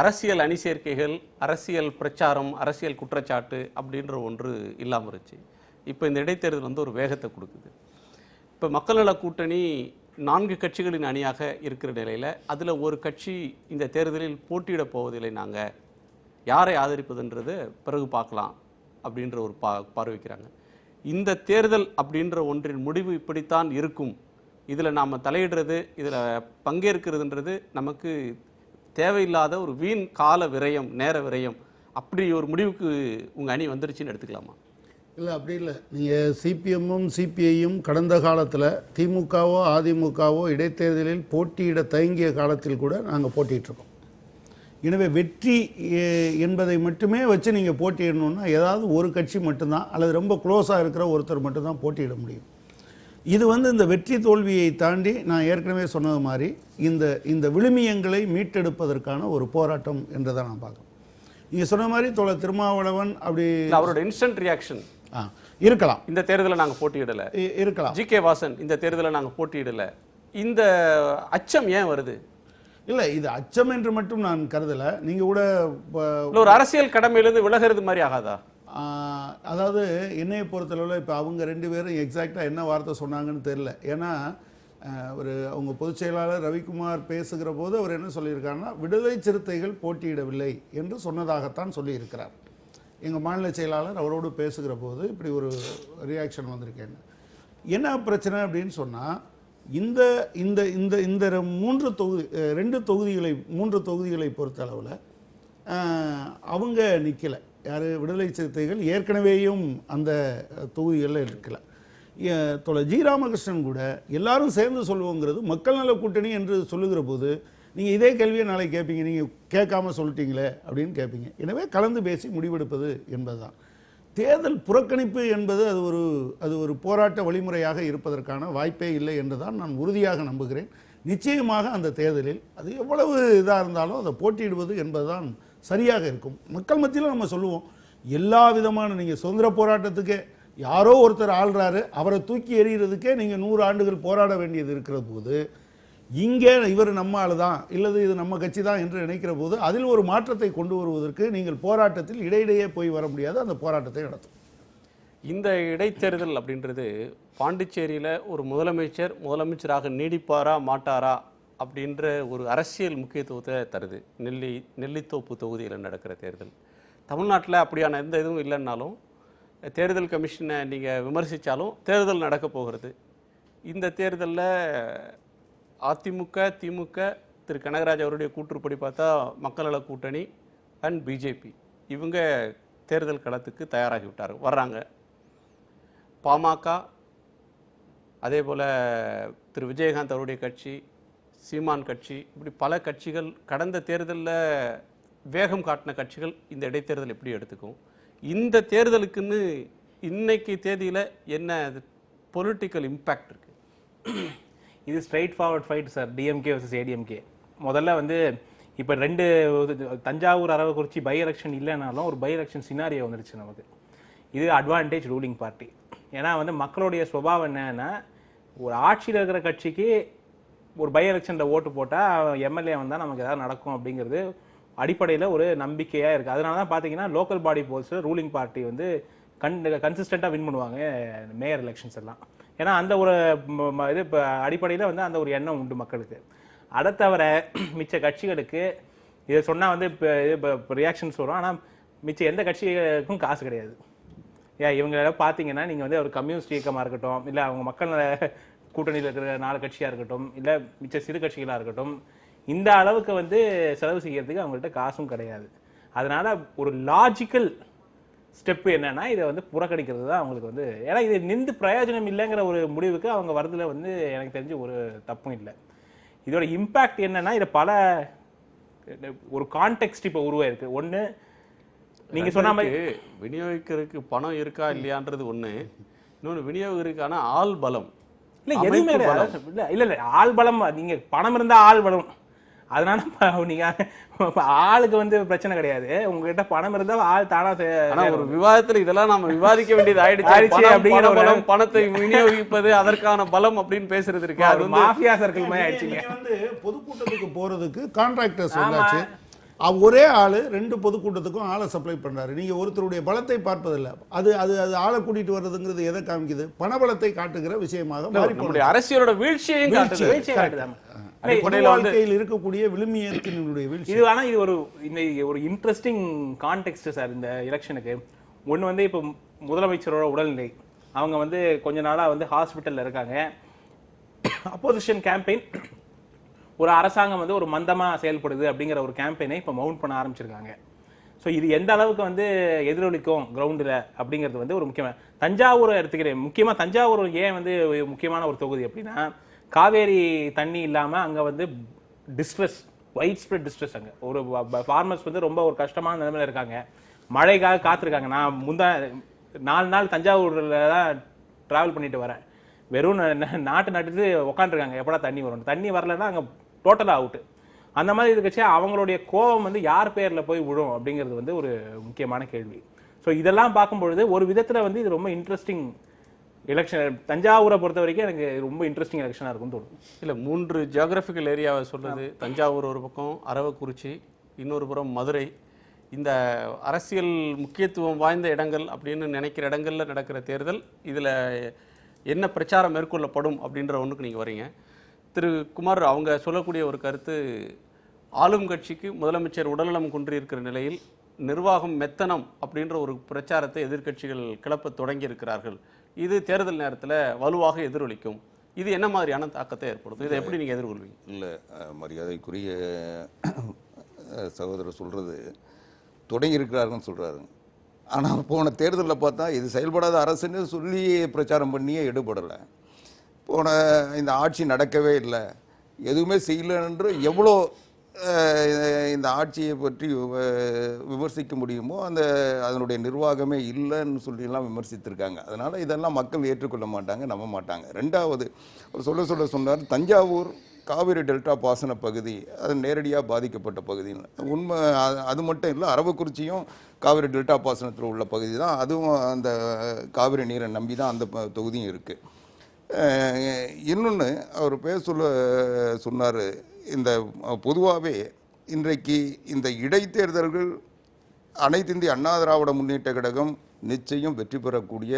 அரசியல் அணி சேர்க்கைகள், அரசியல் பிரச்சாரம், அரசியல் குற்றச்சாட்டு அப்படின்ற ஒன்று இல்லாமல் இருந்துச்சு. இப்போ இந்த இடைத்தேர்தல் ஒரு வேகத்தை கொடுக்குது. இப்போ மக்கள் நல கூட்டணி 4 கட்சிகளின் அணியாக இருக்கிற நிலையில் அதில் ஒரு கட்சி இந்த தேர்தலில் போட்டியிட போவதில்லை, நாங்கள் யாரை ஆதரிப்பதுன்றது பிறகு பார்க்கலாம் அப்படின்ற ஒரு பார்வைக்கிறாங்க. இந்த தேர்தல் அப்படின்ற ஒன்றின் முடிவு இப்படித்தான் இருக்கும், இதில் நாம் தலையிடுறது, இதில் பங்கேற்கிறதுன்றது நமக்கு தேவையில்லாத ஒரு வீண் கால விரயம், நேர விரயம், அப்படி ஒரு முடிவுக்கு உங்கள் அணி வந்துருச்சுன்னு எடுத்துக்கலாமா? இல்லை, அப்படி இல்லை. நீங்கள் சிபிஎம்மும் சிபிஐயும் கடந்த காலத்தில் திமுகவோ அதிமுகவோ இடைத்தேர்தலில் போட்டியிட தயங்கிய காலத்தில் கூட நாங்கள் போட்டியிட்ருக்கோம். எனவே வெற்றி என்பதை மட்டுமே வச்சு நீங்கள் போட்டியிடணுன்னா ஏதாவது ஒரு கட்சி மட்டும்தான் அல்லது ரொம்ப க்ளோஸாக இருக்கிற ஒருத்தர் மட்டும்தான் போட்டியிட முடியும். இது இந்த வெற்றி தோல்வியை தாண்டி நான் ஏற்கனவே சொன்னது மாதிரி இந்த விழுமியங்களை மீட்டெடுப்பதற்கான ஒரு போராட்டம் என்றதை நான் பார்க்குறேன். நீங்கள் சொன்ன மாதிரி தோழர் திருமாவளவன் அப்படி அவரோட இன்ஸ்டன்ட் ரியாக்ஷன் இருக்கலாம், இந்த தேர்தலில் நாங்கள் போட்டியிடலை இருக்கலாம். ஜி கே வாசன் இந்த தேர்தலில் நாங்கள் போட்டியிடலை, இந்த அச்சம் ஏன் வருது? இல்லை, இது அச்சம் என்று மட்டும் நான் கருதலை. நீங்கள் கூட ஒரு அரசியல் கடமையிலிருந்து விலகிறது மாதிரி ஆகாதா? அதாவது என்னையை பொறுத்தளவில் இப்போ அவங்க 2 பேரும் எக்ஸாக்டாக என்ன வார்த்தை சொன்னாங்கன்னு தெரில. ஏன்னா அவங்க பொதுச் செயலாளர் ரவிக்குமார் பேசுகிற போது அவர் என்ன சொல்லியிருக்காருன்னா, விடுதலை சிறுத்தைகள் போட்டியிடவில்லை என்று சொன்னதாகத்தான் சொல்லியிருக்கிறார். எங்கள் மாநில செயலாளர் அவரோடு பேசுகிற போது இப்படி ஒரு ரியாக்ஷன் வந்திருக்கேன்னு. என்ன பிரச்சனை அப்படின்னு சொன்னால், இந்த இந்த இந்த இந்த 3 தொகுதிகளை பொறுத்தளவில் அவங்க நிற்கலை. யார்? விடுதலை சிறுத்தைகள் ஏற்கனவேயும் அந்த தொகுதிகளில் இருக்கலை. தோழர் ஜி ராமகிருஷ்ணன் கூட எல்லாரும் சேர்ந்து சொல்லுவோங்கிறது மக்கள் நல கூட்டணி என்று சொல்லுகிற போது நீங்கள் இதே கேள்வியை நாளை கேட்பீங்க, நீங்கள் கேட்காம சொல்லிட்டீங்களே அப்படின்னு கேட்பீங்க. எனவே கலந்து பேசி முடிவெடுப்பது என்பது தான். தேர்தல் புறக்கணிப்பு என்பது அது ஒரு போராட்ட வழிமுறையாக இருப்பதற்கான வாய்ப்பே இல்லை என்று தான் நான் உறுதியாக நம்புகிறேன். நிச்சயமாக அந்த தேர்தலில் அது எவ்வளவு இதாக இருந்தாலும் அதை போட்டியிடுவது என்பதுதான் சரியாக இருக்கும். மக்கள் மத்தியில் நம்ம சொல்லுவோம், எல்லா விதமான நீங்கள் சுதந்திர போராட்டத்துக்கே யாரோ ஒருத்தர் ஆள்றாரு, அவரை தூக்கி எறிகிறதுக்கே நீங்கள் 100 ஆண்டுகள் போராட வேண்டியது இருக்கிற போது, இங்கே இவர் நம்ம ஆள் தான் இல்லது இது நம்ம கட்சி தான் என்று நினைக்கிற போது அதில் ஒரு மாற்றத்தை கொண்டு வருவதற்கு நீங்கள் போராட்டத்தில் இடையிடையே போய் வர முடியாது, அந்த போராட்டத்தை நடத்தும். இந்த இடைத்தேர்தல் அப்படின்றது பாண்டிச்சேரியில் ஒரு முதலமைச்சராக நீடிப்பாரா மாட்டாரா அப்படின்ற ஒரு அரசியல் முக்கியத்துவத்தை தருது. நெல்லித்தோப்பு தொகுதியில் நடக்கிற தேர்தல். தமிழ்நாட்டில் அப்படியான எந்த இதுவும் இல்லைன்னாலும் தேர்தல் கமிஷனை நீங்கள் விமர்சித்தாலும் தேர்தல் நடக்க போகிறது. இந்த தேர்தலில் அதிமுக திமுக திரு கனகராஜ் அவருடைய கூற்றுப்படி பார்த்தா மக்கள் நல கூட்டணி அண்ட் பிஜேபி இவங்க தேர்தல் களத்துக்கு தயாராகி வர்றாங்க. பாமக அதே போல் திரு விஜயகாந்த் அவருடைய கட்சி, சீமான் கட்சி, இப்படி பல கட்சிகள் கடந்த தேர்தலில் வேகம் காட்டின கட்சிகள் இந்த இடைத்தேர்தல் எப்படி எடுத்துக்கும்? இந்த தேர்தலுக்குன்னு இன்னைக்கு தேதியில் என்ன பொலிட்டிக்கல் இம்பேக்ட் இருக்குது? இது straight forward fight sir, DMK versus ADMK. முதல்ல இப்போ 2 தஞ்சாவூர் அரவக்குறிச்சி பை எலெக்ஷன் இல்லைனாலும் ஒரு பை எலெக்ஷன் சினாரியோ வந்துருச்சு நமக்கு. இது அட்வான்டேஜ் ரூலிங் பார்ட்டி. ஏன்னா மக்களுடைய சுபாவம் என்னன்னா, ஒரு ஆட்சியில் இருக்கிற கட்சிக்கு ஒரு பை எலெக்ஷனில் ஓட்டு போட்டால் எம்எல்ஏ வந்தால் நமக்கு ஏதாவது நடக்கும் அப்படிங்கிறது அடிப்படையில் ஒரு நம்பிக்கையாக இருக்குது. அதனால தான் பார்த்தீங்கன்னா லோக்கல் பாடி போல்ஸில் ரூலிங் பார்ட்டி கன்சிஸ்டண்ட்டாக வின் பண்ணுவாங்க மேயர் எலெக்ஷன்ஸ் எல்லாம். ஏன்னா அந்த ஒரு இது இப்போ அடிப்படையில் அந்த ஒரு எண்ணம் உண்டு மக்களுக்கு. அதை தவிர மிச்ச கட்சிகளுக்கு இதை சொன்னால் இப்போ ரியாக்ஷன்ஸ் வரும். ஆனால் மிச்சம் எந்த கட்சிகளுக்கும் காசு கிடையாது. இவங்க பார்த்தீங்கன்னா நீங்கள் ஒரு கம்யூனிஸ்ட் இயக்கமாக இருக்கட்டும், இல்லை அவங்க மக்கள் கூட்டணியில் இருக்கிற 4 கட்சியாக இருக்கட்டும், இல்லை மிச்ச சிறு கட்சிகளாக இருக்கட்டும், இந்த அளவுக்கு செலவு செய்யறதுக்கு அவங்கள்ட்ட காசும் கிடையாது. அதனால ஒரு லாஜிக்கல் ஸ்டெப்பு என்னன்னா இதை வந்து புறக்கணிக்கிறது தான் அவங்களுக்கு வந்து, ஏன்னா இது நின்று பிரயோஜனம் இல்லைங்கிற ஒரு முடிவுக்கு அவங்க வரதுல வந்து எனக்கு தெரிஞ்சு ஒரு தப்பும் இல்லை. இதோட இம்பேக்ட் என்னன்னா இது பல ஒரு கான்டெக்ஸ்ட் இப்போ உருவாயிருக்கு. ஒன்று நீங்க சொன்ன மாதிரி விநியோகிக்கிறதுக்கு பணம் இருக்கா இல்லையான்றது ஒண்ணு, இன்னொன்று விநியோகருக்கான ஆள் பலம் இல்லை எதுவுமே கிடையாது. இல்லை இல்லை இல்லை ஆள் பலம், நீங்க பணம் இருந்தா ஆள் பலம், அதனால நீங்க ஆளுக்கு வந்து பிரச்சனை கிடையாது. உங்ககிட்ட பணம் இருந்தா ஆள் தானா. ஆனா ஒரு விவாதத்துல இதெல்லாம் நம்ம விவாதிக்க வேண்டியது ஆயிடுச்சு அப்படிங்கிற பலம், பணத்தை விநியோகிப்பது அதற்கான பலம் அப்படின்னு பேசுறது இருக்கு. அது மாஃபியா சர்க்கிள் மாதிரி ஆயிடுச்சு. நீங்க வந்து பொதுக்கூட்டத்துக்கு போறதுக்கு கான்ட்ராக்டர்ஸ் வந்தாச்சு, ஒரே ஆளு 2 பொதுக்கூட்டத்துக்கும் ஆளை சப்ளை பண்றாரு. நீங்க ஒருத்தருடைய பலத்தை பார்ப்பதில்லை. அது அது அது ஆளை கூட்டிட்டு வர்றதுங்கிறது எதை காமிக்குது? பணபலத்தை காட்டுகிற விஷயமாக மாறி நம்முடைய அரசியலோட வீழ்ச்சியையும் காட்டுது. வாழ்க்கையில் இருக்கக்கூடிய விழுமியத்தினுடைய வீழ்ச்சி இது. ஆனா இது ஒரு இன்ட்ரெஸ்டிங் கான்டெக்ஸ்ட் சார் இந்த எலெக்ஷனுக்கு. ஒன்று வந்து இப்போ முதலமைச்சரோட உடல்நிலை, அவங்க வந்து கொஞ்ச நாளா வந்து ஹாஸ்பிட்டல்ல இருக்காங்க. அப்போசிஷன் கேம்பெயின், ஒரு அரசாங்கம் வந்து ஒரு மந்தமா செயல்படுது அப்படிங்கிற ஒரு கேம்பெயினை இப்போ மவுண்ட் பண்ண ஆரம்பிச்சிருக்காங்க. ஸோ இது எந்த அளவுக்கு வந்து எதிரொலிக்கும் கிரவுண்டில் அப்படிங்கிறது வந்து ஒரு முக்கியமான. தஞ்சாவூரை எடுத்துக்கிறேன். முக்கியமாக தஞ்சாவூர் ஏன் வந்து முக்கியமான ஒரு தொகுதி அப்படின்னா, காவேரி தண்ணி இல்லாமல் அங்கே வந்து டிஸ்ட்ரெஸ், வைட் ஸ்ப்ரெட் டிஸ்ட்ரெஸ். அங்கே ஒரு ஃபார்மர்ஸ் வந்து ரொம்ப ஒரு கஷ்டமான நிலைமையில் இருக்காங்க. மழைக்காக காத்திருக்காங்க. நான் 4 நாள் தஞ்சாவூரில் தான் ட்ராவல் பண்ணிட்டு வரேன். வெறும் நாட்டு நட்டுட்டு உட்காந்துருக்காங்க, எப்படா தண்ணி வரும். தண்ணி வரலன்னா அங்கே டோட்டலாக அவுட்டு. அந்த மாதிரி இருக்கச்சு அவங்களுடைய கோபம் வந்து யார் பேரில் போய் விழும் அப்படிங்கிறது வந்து ஒரு முக்கியமான கேள்வி. ஸோ இதெல்லாம் பார்க்கும்பொழுது ஒரு விதத்தில் வந்து இது ரொம்ப இன்ட்ரெஸ்டிங் எலெக்ஷன். தஞ்சாவூரை பொறுத்த வரைக்கும் எனக்கு ரொம்ப இன்ட்ரெஸ்டிங் எலெக்ஷனாக இருக்கும்னு தோணும். இல்லை 3 ஜியோகிராஃபிக்கல் ஏரியாவை சொல்றது. தஞ்சாவூர் ஒரு பக்கம், அரவக்குறிச்சி இன்னொரு புறம், மதுரை. இந்த அரசியல் முக்கியத்துவம் வாய்ந்த இடங்கள் அப்படின்னு நினைக்கிற இடங்கள்ல நடக்கிற தேர்தல், இதில் என்ன பிரச்சாரம் மேற்கொள்ளப்படும் அப்படின்ற ஒன்றுக்கு நீங்கள் வரீங்க. திரு குமார் அவங்க சொல்லக்கூடிய ஒரு கருத்து, ஆளும் கட்சிக்கு முதலமைச்சர் உடல்நலம் குன்றி இருக்கிற நிலையில் நிர்வாகம் மெத்தனம் அப்படின்ற ஒரு பிரச்சாரத்தை எதிர்க்கட்சிகள் கிளப்ப தொடங்கி இருக்கிறார்கள். இது தேர்தல் நேரத்தில் வலுவாக எதிரொலிக்கும். இது என்ன மாதிரியான தாக்கத்தை ஏற்படுத்தும்? இதை எப்படி நீங்கள் எதிர்கொள்வீங்க? இல்லை, மரியாதைக்குரிய சகோதரர் சொல்கிறது தொடங்கி இருக்கிறாருன்னு சொல்கிறாரு. ஆனால் போன தேர்தலில் பார்த்தா இது செயல்படாத அரசுன்னு சொல்லி பிரச்சாரம் பண்ணியே எடுபடலை. போன இந்த ஆட்சி நடக்கவே இல்லை, எதுவுமே செய்யலைன்ற எவ்வளோ இந்த ஆட்சியை பற்றி விமர்சிக்க முடியுமோ அதனுடைய நிர்வாகமே இல்லைன்னு சொல்லிலாம் விமர்சித்திருக்காங்க. அதனால் இதெல்லாம் மக்கள் ஏற்றுக்கொள்ள மாட்டாங்க, நம்ப மாட்டாங்க. ரெண்டாவது அவர் சொன்னார், தஞ்சாவூர் காவிரி டெல்டா பாசன பகுதி அது நேரடியாக பாதிக்கப்பட்ட பகுதி. உண்மை அது மட்டும் இல்லை, அரவக்குறிச்சியும் காவிரி டெல்டா பாசனத்தில் உள்ள பகுதி தான். அதுவும் அந்த காவிரி நீரை நம்பி தான் அந்த தொகுதியும் இருக்குது. இன்னொன்று அவர் சொன்னார், இந்த பொதுவாகவே இன்றைக்கு இந்த இடைத்தேர்தல்கள் அனைத்து இந்திய அண்ணா திராவிட முன்னேற்ற கழகம் நிச்சயம் வெற்றி பெறக்கூடிய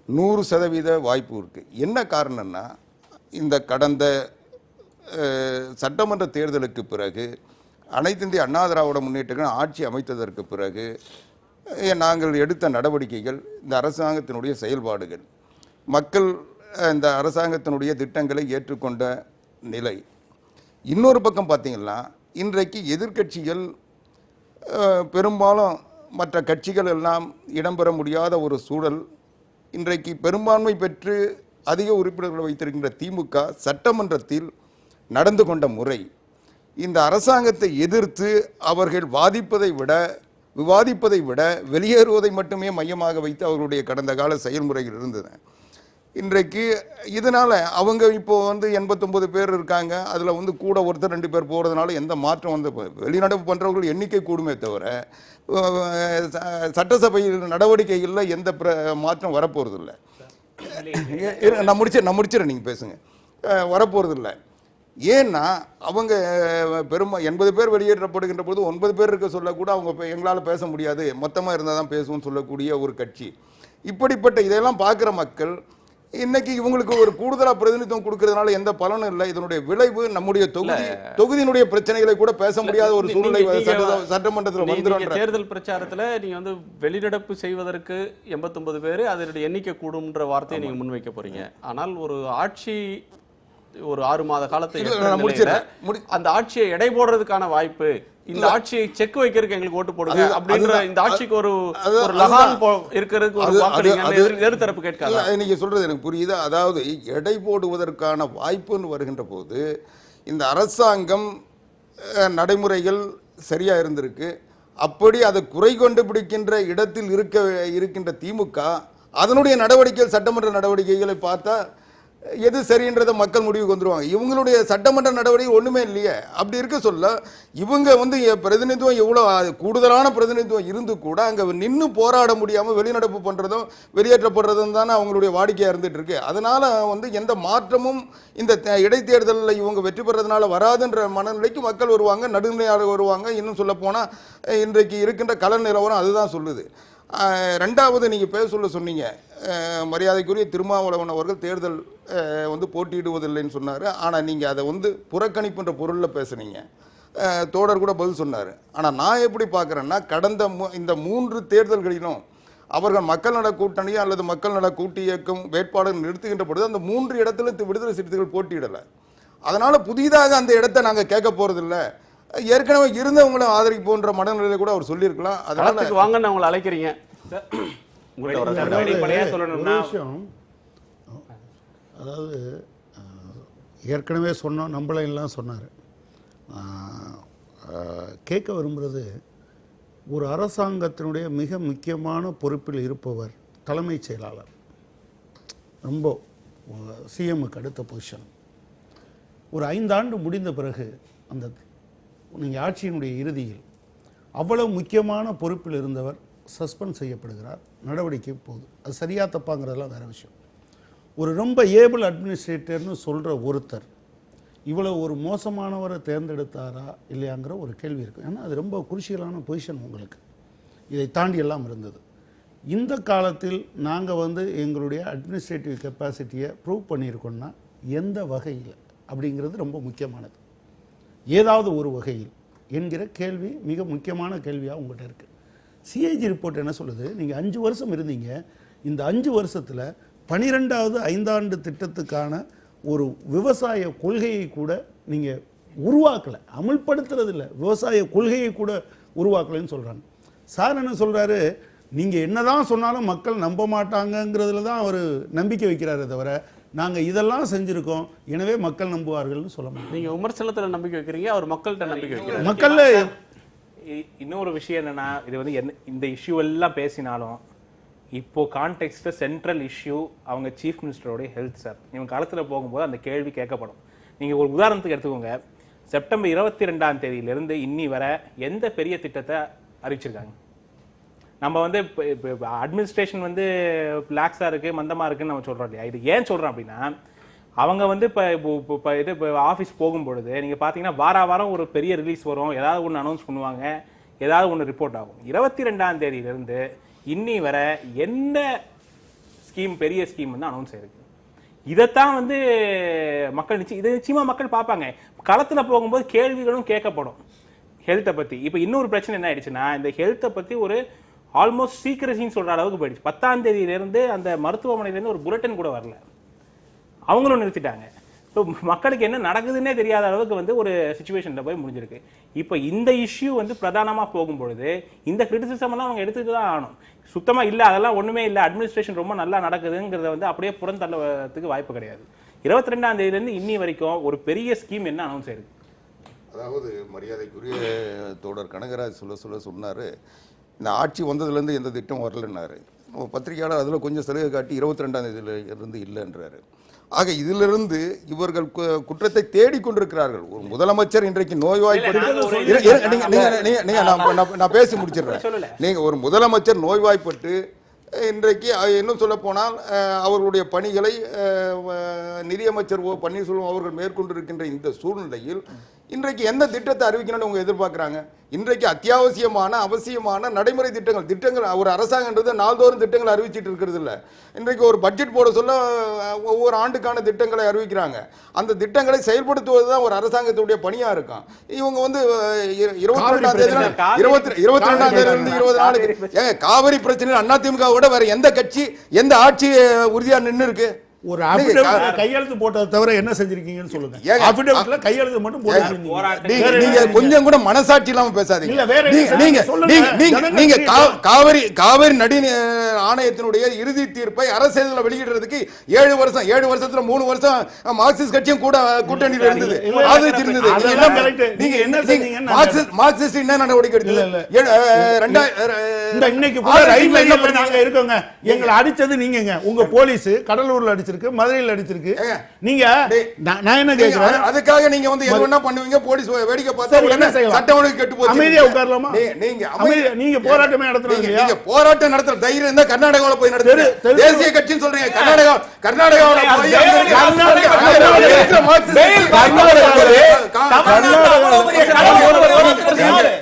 100% வாய்ப்பு இருக்குது. என்ன காரணம்னா, இந்த கடந்த சட்டமன்ற தேர்தலுக்கு பிறகு அனைத்து இந்திய அண்ணா திராவிட முன்னேற்ற கழகம் ஆட்சி அமைத்ததற்கு பிறகு நாங்கள் எடுத்த நடவடிக்கைகள், இந்த அரசாங்கத்தினுடைய செயல்பாடுகள், மக்கள் இந்த அரசாங்கத்தினுடைய திட்டங்களை ஏற்றுக்கொண்ட நிலை. இன்னொரு பக்கம் பார்த்தீங்கன்னா, இன்றைக்கு எதிர்க்கட்சிகள் பெரும்பாலும் மற்ற கட்சிகள் எல்லாம் இடம்பெற முடியாத ஒரு சூழல். இன்றைக்கு பெரும்பான்மை பெற்று அதிக உறுப்பினர்கள் வைத்திருக்கின்ற திமுக சட்டமன்றத்தில் நடந்து கொண்ட முறை, இந்த அரசாங்கத்தை எதிர்த்து அவர்கள் விவாதிப்பதை விட வெளியேறுவதை மட்டுமே மையமாக வைத்து அவர்களுடைய கடந்த கால செயல்முறைகள் இருந்தது. இன்றைக்கு இதனால் அவங்க இப்போ 89 பேர் இருக்காங்க, அதில் கூட ஒருத்தர் 2 பேர் போகிறதுனால எந்த மாற்றம் வெளிநடப்பு பண்ணுறவர்கள் எண்ணிக்கை கூடுமே தவிர சட்டசபையில் நடவடிக்கைகளில் எந்த மாற்றம் வரப்போகிறதில்லை. நான் முடிச்சிடறேன், நீங்கள் பேசுங்க. வரப்போகிறதில்லை. ஏன்னா அவங்க 80 பேர் வெளியேற்றப்படுகின்ற போது 9 பேர் இருக்க சொல்லக்கூட அவங்க எங்களால் பேச முடியாது, மொத்தமாக இருந்தால் தான் பேசுவோம்னு சொல்லக்கூடிய ஒரு கட்சி. இப்படிப்பட்ட இதெல்லாம் பார்க்குற மக்கள் இன்னைக்கு இவங்களுக்கு ஒரு கூடுதலா பிரதிநிதித்துவம் கொடுக்கறதுனால எந்த பலனும் இல்லை. இதனுடைய விளைவு நம்முடைய தொகுதியினுடைய பிரச்சனைகளை கூட பேச முடியாத ஒரு சூழ்நிலை சட்டமன்றத்தில் வந்துடும். தேர்தல் பிரச்சாரத்தில் நீங்க வெளிநடப்பு செய்வதற்கு 89 பேர் அதனுடைய எண்ணிக்கை கூடும்ன்ற வார்த்தையை நீங்க முன்வைக்க போறீங்க. ஆனால் ஒரு ஆட்சி ஒரு 6 மாத காலத்தை அந்த ஆட்சியை எடை போடுறதுக்கான வாய்ப்பு இந்த ஆட்சியை செக் வைக்கிறதுக்கு எங்களுக்கு ஓட்டு போடுங்க அப்படின்ற இந்த ஆட்சிக்கு ஒரு அதுதான் லகான் இருக்கிறதுக்கு ஒரு வாக்களிங்க எதிர்த்தரப்பு கேட்காது. நீங்க சொல்றது எனக்கு புரியுது. அதாவது எடை போடுவதற்கான வாய்ப்புன்னு வருகின்ற போது இந்த அரசாங்கம் நடைமுறைகள் சரியா இருந்திருக்கு. அப்படி அதை குறை கண்டுபிடிக்கின்ற இடத்தில் இருக்கின்ற திமுக அதனுடைய நடவடிக்கைகள் சட்டமன்ற நடவடிக்கைகளை பார்த்தா எது சரின்றதை மக்கள் முடிவுக்கு வந்துருவாங்க. இவங்களுடைய சட்டமன்ற நடவடிக்கை ஒண்ணுமே இல்லையே. அப்படி இருக்க சொல்ல இவங்க வந்து பிரதிநிதித்துவம் எவ்வளவு கூடுதலான பிரதிநிதித்துவம் இருந்து கூட அங்க நின்று போராட முடியாம வெளிநடப்பு பண்றதும் வெளியேற்றப்படுறதும் தானே அவங்களுடைய வாடிக்கையா இருந்துட்டு இருக்கு. அதனால வந்து எந்த மாற்றமும் இந்த இடைத்தேர்தலில் இவங்க வெற்றி பெறதுனால வராதுன்ற மனநிலைக்கு மக்கள் வருவாங்க, நடுநிலையாக வருவாங்க. இன்னும் சொல்ல போனா இன்றைக்கு இருக்கின்ற கள நிலவரம் அதுதான் சொல்லுது. ரெண்டாவது நீங்கள் சொன்னீங்க, மரியாதைக்குரிய திருமாவளவன் அவர்கள் தேர்தல் வந்து போட்டியிடுவதில்லைன்னு சொன்னார். ஆனால் நீங்கள் அதை வந்து புறக்கணிப்புன்ற பொருளில் பேசுனீங்க. தோழர் கூட பதில் சொன்னார். ஆனால் நான் எப்படி பார்க்குறேன்னா, கடந்த இந்த 3 தேர்தல்களிலும் அவர்கள் மக்கள் நல கூட்டணியோ அல்லது மக்கள் நல கூட்டு இயக்கம் வேட்பாளர் நிறுத்துகின்ற பொழுது அந்த 3 இடத்துல விடுதலை சிறுத்தைகள் போட்டியிடலை. அதனால் புதிதாக அந்த இடத்தை நாங்கள் கேட்க போகிறதில்ல, ஏற்கனவே இருந்தவங்களும் ஆதரிப்போன்ற மனநிலையில கூட அவர் சொல்லியிருக்கலாம். அதனால வாங்க அவங்களை அழைக்கிறீங்க. அதாவது ஏற்கனவே சொன்னோம், நம்மளையெல்லாம் சொன்னார். கேட்க விரும்புகிறது, ஒரு அரசாங்கத்தினுடைய மிக முக்கியமான பொறுப்பில் இருப்பவர் தலைமைச் செயலாளர், ரொம்ப சிஎம்முக்கு அடுத்த பொசிஷன். ஒரு 5 ஆண்டு முடிந்த பிறகு அந்த நீங்கள் ஆட்சியினுடைய இறுதியில் அவ்வளவு முக்கியமான பொறுப்பில் இருந்தவர் சஸ்பெண்ட் செய்யப்படுகிறார், நடவடிக்கை போகுது. அது சரியா தப்பாங்கிறதெல்லாம் வேறு விஷயம். ஒரு ரொம்ப ஏபிள் அட்மினிஸ்ட்ரேட்டர்னு சொல்கிற ஒருத்தர் இவ்வளோ ஒரு மோசமானவரை தேர்ந்தெடுத்தாரா இல்லையாங்கிற ஒரு கேள்வி இருக்கும். ஏன்னா அது ரொம்ப குருஷியலான பொசிஷன் உங்களுக்கு. இதை தாண்டி எல்லாம் இருந்தது. இந்த காலத்தில் நாங்கள் வந்து எங்களுடைய அட்மினிஸ்ட்ரேட்டிவ் கெப்பாசிட்டியை ப்ரூவ் பண்ணியிருக்கோம்னா எந்த வகையில் அப்படிங்கிறது ரொம்ப முக்கியமானது. ஏதாவது ஒரு வகையில் என்கிற கேள்வி மிக முக்கியமான கேள்வியாக உங்கள்கிட்ட இருக்குது. சிஏஜி ரிப்போர்ட் என்ன சொல்லுது, நீங்கள் 5 வருஷம் இருந்தீங்க, இந்த 5 வருஷத்தில் 12வது 5 ஆண்டு திட்டத்துக்கான ஒரு விவசாய கொள்கையை கூட நீங்கள் உருவாக்கலை, அமல்படுத்துறது இல்லை, விவசாய கொள்கையை கூட உருவாக்கலைன்னு சொல்கிறாங்க. சார் என்ன சொல்கிறாரு, நீங்கள் என்னதான் சொன்னாலும் மக்கள் நம்ப மாட்டாங்கங்கிறதுல தான் அவர் நம்பிக்கை வைக்கிறாரே தவிர நாங்கள் இதெல்லாம் செஞ்சுருக்கோம் எனவே மக்கள் நம்புவார்கள்னு சொல்ல மாட்டோம். நீங்கள் விமர்சனத்தில் நம்பிக்கை வைக்கிறீங்க, அவர் மக்கள்கிட்ட நம்பிக்கை வைக்கிறார். மக்கள் இன்னொரு விஷயம் என்னன்னா, இது வந்து இந்த இஷ்யூ எல்லாம் பேசினாலும் இப்போ கான்டெக்ஸ்ட் சென்ட்ரல் இஷ்யூ அவங்க சீஃப் மினிஸ்டரோடைய ஹெல்த் சார். இவங்க காலத்தில் போகும்போது அந்த கேள்வி கேட்கப்படும். நீங்கள் ஒரு உதாரணத்துக்கு எடுத்துக்கோங்க, செப்டம்பர் 22ஆம் தேதியிலிருந்து இன்னி வர எந்த பெரிய திட்டத்தை அறிவிச்சிருக்காங்க? நம்ம வந்து இப்போ அட்மினிஸ்ட்ரேஷன் வந்து லாக்ஸாக இருக்குது, மந்தமாக இருக்குன்னு நம்ம சொல்கிறோம் இல்லையா? இது ஏன் சொல்கிறோம் அப்படின்னா, அவங்க வந்து இப்போ ஆஃபீஸ் போகும்பொழுது நீங்கள் பார்த்தீங்கன்னா வாரம் ஒரு பெரிய ரிலீஸ் வரும், ஏதாவது ஒன்று அனௌன்ஸ் பண்ணுவாங்க, ஏதாவது ஒன்று ரிப்போர்ட் ஆகும். 22ஆம் தேதியிலிருந்து இன்னி வர என்ன ஸ்கீம், பெரிய ஸ்கீம் வந்து அனௌன்ஸ் ஆயிருக்கு. இதைத்தான் வந்து மக்கள் இதை நிச்சயமாக மக்கள் பார்ப்பாங்க. களத்தில் போகும்போது கேள்விகளும் கேட்கப்படும் ஹெல்த்தை பற்றி. இப்போ இன்னொரு பிரச்சனை என்ன ஆயிடுச்சுன்னா, இந்த ஹெல்த்தை பற்றி ஒரு ஆல்மோஸ்ட் சீக்கிரசின்னு சொல்கிற அளவுக்கு போயிடுச்சு. 10ஆம் தேதியிலேருந்து அந்த மருத்துவமனையிலேருந்து ஒரு புல்லட்டின் கூட வரல, அவங்களும் நிறுத்திட்டாங்க. ஸோ மக்களுக்கு என்ன நடக்குதுன்னே தெரியாத அளவுக்கு வந்து ஒரு சுச்சுவேஷனில் போய் முடிஞ்சிருக்கு. இப்போ இந்த இஷ்யூ வந்து பிரதானமாக போகும்பொழுது இந்த கிரிட்டிசிசம் எல்லாம் அவங்க எடுத்துகிட்டு தான் ஆகணும். சுத்தமாக இல்லை, அதெல்லாம் ஒன்றுமே இல்லை, அட்மினிஸ்ட்ரேஷன் ரொம்ப நல்லா நடக்குதுங்கிறத வந்து அப்படியே புறந்தள்ளத்துக்கு வாய்ப்பு கிடையாது. 22ஆம் தேதியிலேருந்து இன்னி வரைக்கும் ஒரு பெரிய ஸ்கீம் என்ன அனௌன்ஸ் ஆயிருக்கு. அதாவது மரியாதைக்குரிய தோழர் கனகராஜ் சொன்னார், இந்த ஆட்சி வந்ததுலேருந்து எந்த திட்டம் வரலன்னாரு. பத்திரிகையாளர் அதில் கொஞ்சம் சலுகை காட்டி 22ஆம் தேதியிலிருந்து இல்லைன்றாரு. ஆக இதிலிருந்து இவர்கள் குற்றத்தை தேடிக்கொண்டிருக்கிறார்கள். ஒரு முதலமைச்சர் இன்றைக்கு நோய்வாய்ப்பட்டு நான் பேசி முடிச்சிடுறேன். நீங்கள் ஒரு முதலமைச்சர் நோய்வாய்ப்பட்டு இன்றைக்கு இன்னும் சொல்ல போனால் அவர்களுடைய பணிகளை நிதியமைச்சர் பன்னீர்செல்வம் அவர்கள் மேற்கொண்டிருக்கின்ற இந்த சூழ்நிலையில் இன்றைக்கு எந்த திட்டத்தை அறிவிக்கணும்னு அவங்க எதிர்பார்க்குறாங்க? இன்றைக்கு அத்தியாவசியமான அவசியமான நடைமுறை திட்டங்கள் ஒரு அரசாங்கன்றது நாள்தோறும் திட்டங்கள் அறிவிச்சிட்டு இருக்கிறது இல்லை. இன்றைக்கு ஒரு பட்ஜெட் போட சொல்ல ஒவ்வொரு ஆண்டுக்கான திட்டங்களை அறிவிக்கிறாங்க. அந்த திட்டங்களை செயல்படுத்துவது தான் ஒரு அரசாங்கத்துடைய பணியாக இருக்கும். இவங்க வந்து 22ஆம் தேதி 22ஆம் தேதியிலிருந்து 20 நாளுக்கு காவிரி பிரச்சனை அதிமுக விட வேற எந்த கட்சி எந்த ஆட்சி உறுதியாக நின்று இருக்கு? ஒரு அஃபிடவிட்ல கையெழுத்து போட்டதை தவிர என்ன செஞ்சிருக்கீங்கன்னு சொல்லுங்க. ஏங்க, அஃபிடவிட்ல கையெழுத்து மட்டும் போட்டு நீங்க கொஞ்சம் கூட மனசாட்சி இல்லாம பேசாதீங்க. இல்ல, வேற என்ன சார்? நீங்க சொல்லுங்க. நீங்க காவிரி நதி ஆணையத்தினுடைய இறுதி தீர்ப்பை அரசியல்ல வெளியிடுறதுக்கு 7 வருஷத்துல 3 வருஷம் மார்க்சிஸ்ட் கட்சியும் கூட கூட்டணியில் இருந்தது, ஆதரிச்சிருந்தது. நீங்க என்ன செஞ்சீங்கன்னு மார்க்சிஸ்ட் என்ன நடவடிக்கை எடுத்தது? இன்னைக்கு கூட ரயில் லைன்ல நாங்க இருக்கோங்க. எங்களை அடிச்சது நீங்கங்க. உங்க போலீஸ் கடலூர்ல அடிச்சிருக்கு, மதுரையில் அடிச்சிருக்கு. நீங்க நான் என்ன கேக்குறேன், அதுக்காக நீங்க வந்து எது வேணா பண்ணுவீங்க, போலீஸ் வேடிக்கை பார்த்தா என்ன செய்யலாம்? சட்டம் ஒழுங்கு கெட்டு போச்சு. அமைதியா உட்காரலாமா? நீங்க போராட்டமே நடத்துறீங்க இல்லையா? நீங்க போராட்டம் நடத்துற தைரியம் இருந்தா கர்நாடகாவுல போய் நடத்துங்க. தேசிய கட்சின்னு சொல்றீங்க, கர்நாடகாவுல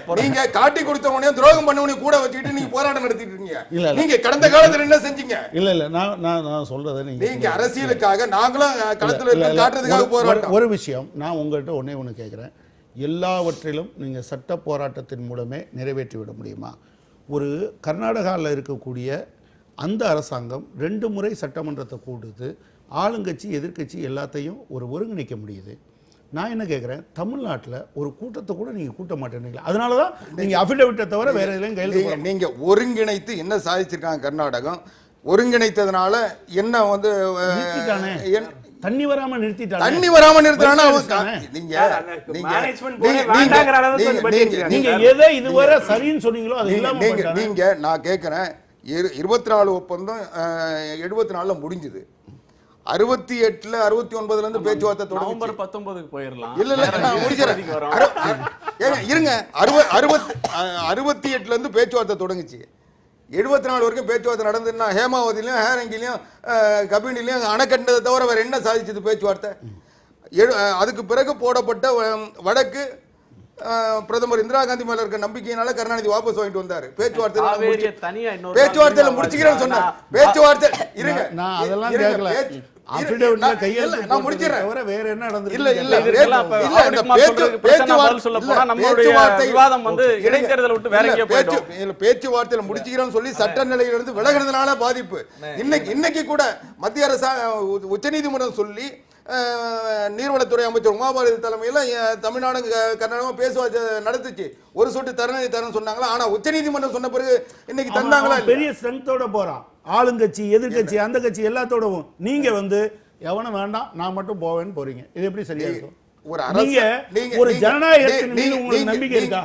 போய் நீங்க காட்டி கொடுத்தவனையும் துரோகம் பண்ணவனையும் கூட வச்சுக்கிட்டு நீங்க போராட்டம் நடத்திட்டு இருக்கீங்க. நீங்க கடந்த காலத்துல என்ன செஞ்சீங்க? இல்ல நான் சொல்றதை நீங்க அரசியலுக்காக, நாங்களும் களத்துல இருக்க காட்டுறதுக்காக போராட்டம். ஒரு விஷயம் நான் உங்கள்கிட்ட ஒண்ணு கேட்கிறேன். எல்லாவற்றிலும் நீங்க சட்ட போராட்டத்தின் மூலமே நிறைவேற்றி விட முடியுமா? ஒரு கர்நாடகாவில் இருக்கக்கூடிய அந்த அரசாங்கம் 2 முறை சட்டமன்றத்தை கூடுது, ஆளுங்கட்சி எதிர்க்கட்சி எல்லாத்தையும் ஒருங்கிணைக்க முடியுது. நான் என்ன கேட்குறேன், தமிழ்நாட்டில் ஒரு கூட்டத்தை கூட நீங்கள் கூட்ட மாட்டேன்றீங்களா? அதனால தான் நீங்கள் அஃபிடவிட்டை தவிர வேற எதுலையும் கையில் நீங்கள் ஒருங்கிணைத்து என்ன சாதிச்சிருக்காங்க கர்நாடகம்? ஒருங்கிணைத்ததுனால என்ன வந்து தண்ணி வராம நிறுத்திட்டாங்க. தண்ணி வராம நிறுத்தினா நீங்க எதை இதுவரை சரின்னு சொன்னீங்களோ அது இல்லாம நீங்க நான் கேட்கிறேன், 24 ஒப்பந்தம் 74ல முடிஞ்சது. 68ல 69ல இருந்து பேச்சுவார்த்தை தொடங்கி நவம்பர் 19க்கு போயிரலாம். இல்ல நான் முடிச்சறேன். இருங்க, 68ல இருந்து பேச்சுவார்த்தை தொடங்குச்சு. 74 வரைக்கும் பேச்சுவார்த்தை நடந்ததுன்னா ஹேமாவதிலையும் ஹேரங்கிலையும் கபினிலையும் அணை கட்டினதை தவிர வேற என்ன சாதிச்சது பேச்சுவார்த்தை? அதுக்கு பிறகு போடப்பட்ட வடக்கு பிரதமர் இந்திரா காந்தி மேல இருக்க நம்பிக்கையினால கருணாநிதி வாபஸ் வாங்கிட்டு வந்தாரு. பேச்சுவார்த்தையில முடிச்சுக்கிறேன்னு சொன்னார். பேச்சுவார்த்தை இருங்க, நான் அதெல்லாம் கேட்கல. அஃபிடவிட்ல கையெழுத்து நான் முடிச்சறேன். வேற என்ன நடந்துருக்கு? பேச்சுவார்த்தையில முடிச்சுக்கிறோம்னு சொல்லி சட்ட நிலையில இருந்து விலகினதுனால பாதிப்பு. இன்னைக்கு கூட மத்திய அரசாங்கம் உச்சநீதிமன்றம் சொல்லி நீர்வளத்துறை அமைச்சர் உமாபாரதி தலைமையில் தமிழ்நாடு கர்நாடகம் பேச்சுவார்த்தை நடத்துச்சு. ஒரு சொட்டு தரணும் தரணும் சொன்னாங்களா? ஆனா உச்சநீதிமன்றம் சொன்ன பிறகு இன்னைக்கு தந்தாங்களா? பெரிய ஸ்ட்ரென்த்தோட போறான், ஆளுங்கட்சி எதிர்கட்சி அந்த கட்சி எல்லாத்தோடவும். நீங்க வந்து எவனும் வேண்டாம் நான் மட்டும் போவேன்னு போறீங்க. இது எப்படி சரியா இருக்கும்? ஒரு ஜனநாயகத்தின் மீது உங்களுக்கு நம்பிக்கை இருக்கா?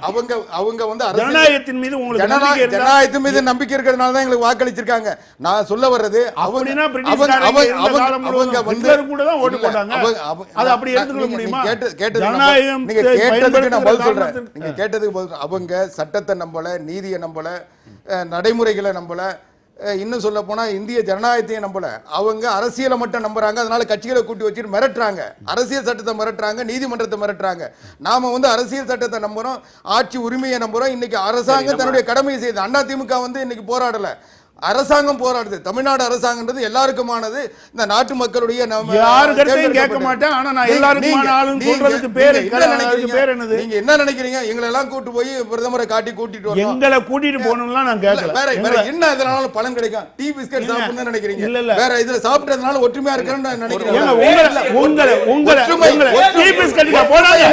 அவங்க வந்து ஜனநாயகத்தின் மீது உங்களுக்கு நம்பிக்கை இருக்கா? ஜனநாயகத்தின் மீது நம்பிக்கை இருக்கிறதுனால தான் எங்களுக்கு வாக்களிச்சிருக்காங்க. நான் சொல்ல வர்றது அப்படினா பிரிட்டிஷ் கூட தான் ஓட்டு போட்டாங்க. அது அப்படி எடுத்துக்க முடியுமா? ஜனநாயகம் நீங்க கேட்டதுக்கு நான் பதில் சொல்றேன். நீங்க கேட்டதுக்கு பதில். அவங்க சட்டத்தை நம்பல, நீதியை நம்பல, நடைமுறைகளை நம்பல, இன்னும் சொல்ல போனா இந்திய ஜனநாயகத்தையும் நம்பல. அவங்க அரசியலை மட்டும் நம்புறாங்க. அதனால கட்சிகளை கூட்டி வச்சுட்டு மிரட்டுறாங்க. அரசியல் சட்டத்தை மிரட்டுறாங்க, நீதிமன்றத்தை மிரட்டுறாங்க. நாம வந்து அரசியல் சட்டத்தை நம்புறோம், ஆட்சி உரிமையை நம்புறோம். இன்னைக்கு அரசாங்கம் தன்னுடைய கடமையை செய்யுது. அதிமுக வந்து இன்னைக்கு போராடல, அரசாங்கம் போராடுது. தமிழ்நாடு அரசாங்கம்ன்றது எல்லாருக்குமானது. இந்த நாட்டு மக்களுடைய யாருக்கும் கேட்க மாட்டேன். ஆனா நான் எல்லாருக்குமான ஆளுன்னு சொல்றதுக்கு பேர் என்னது? நீங்க என்ன நினைக்கிறீங்க? எங்களை எல்லாம் கூட்டி போய் பிரதமரை காட்டி கூட்டிட்டு வரணும், எங்களை கூட்டிட்டு போகணும்லாம் நான் கேட்கல. வேற என்ன இதனால பலன் கிடைக்கும்? டீ பிஸ்கட் சாப்பிடணும்னு நினைக்கிறீங்க? இல்ல வேற இதுல சாப்பிட்டதுனால ஒற்றுமையா இருக்கணும்னு நான் நினைக்கிறேன். டீ பிஸ்கட் போடாதீங்க.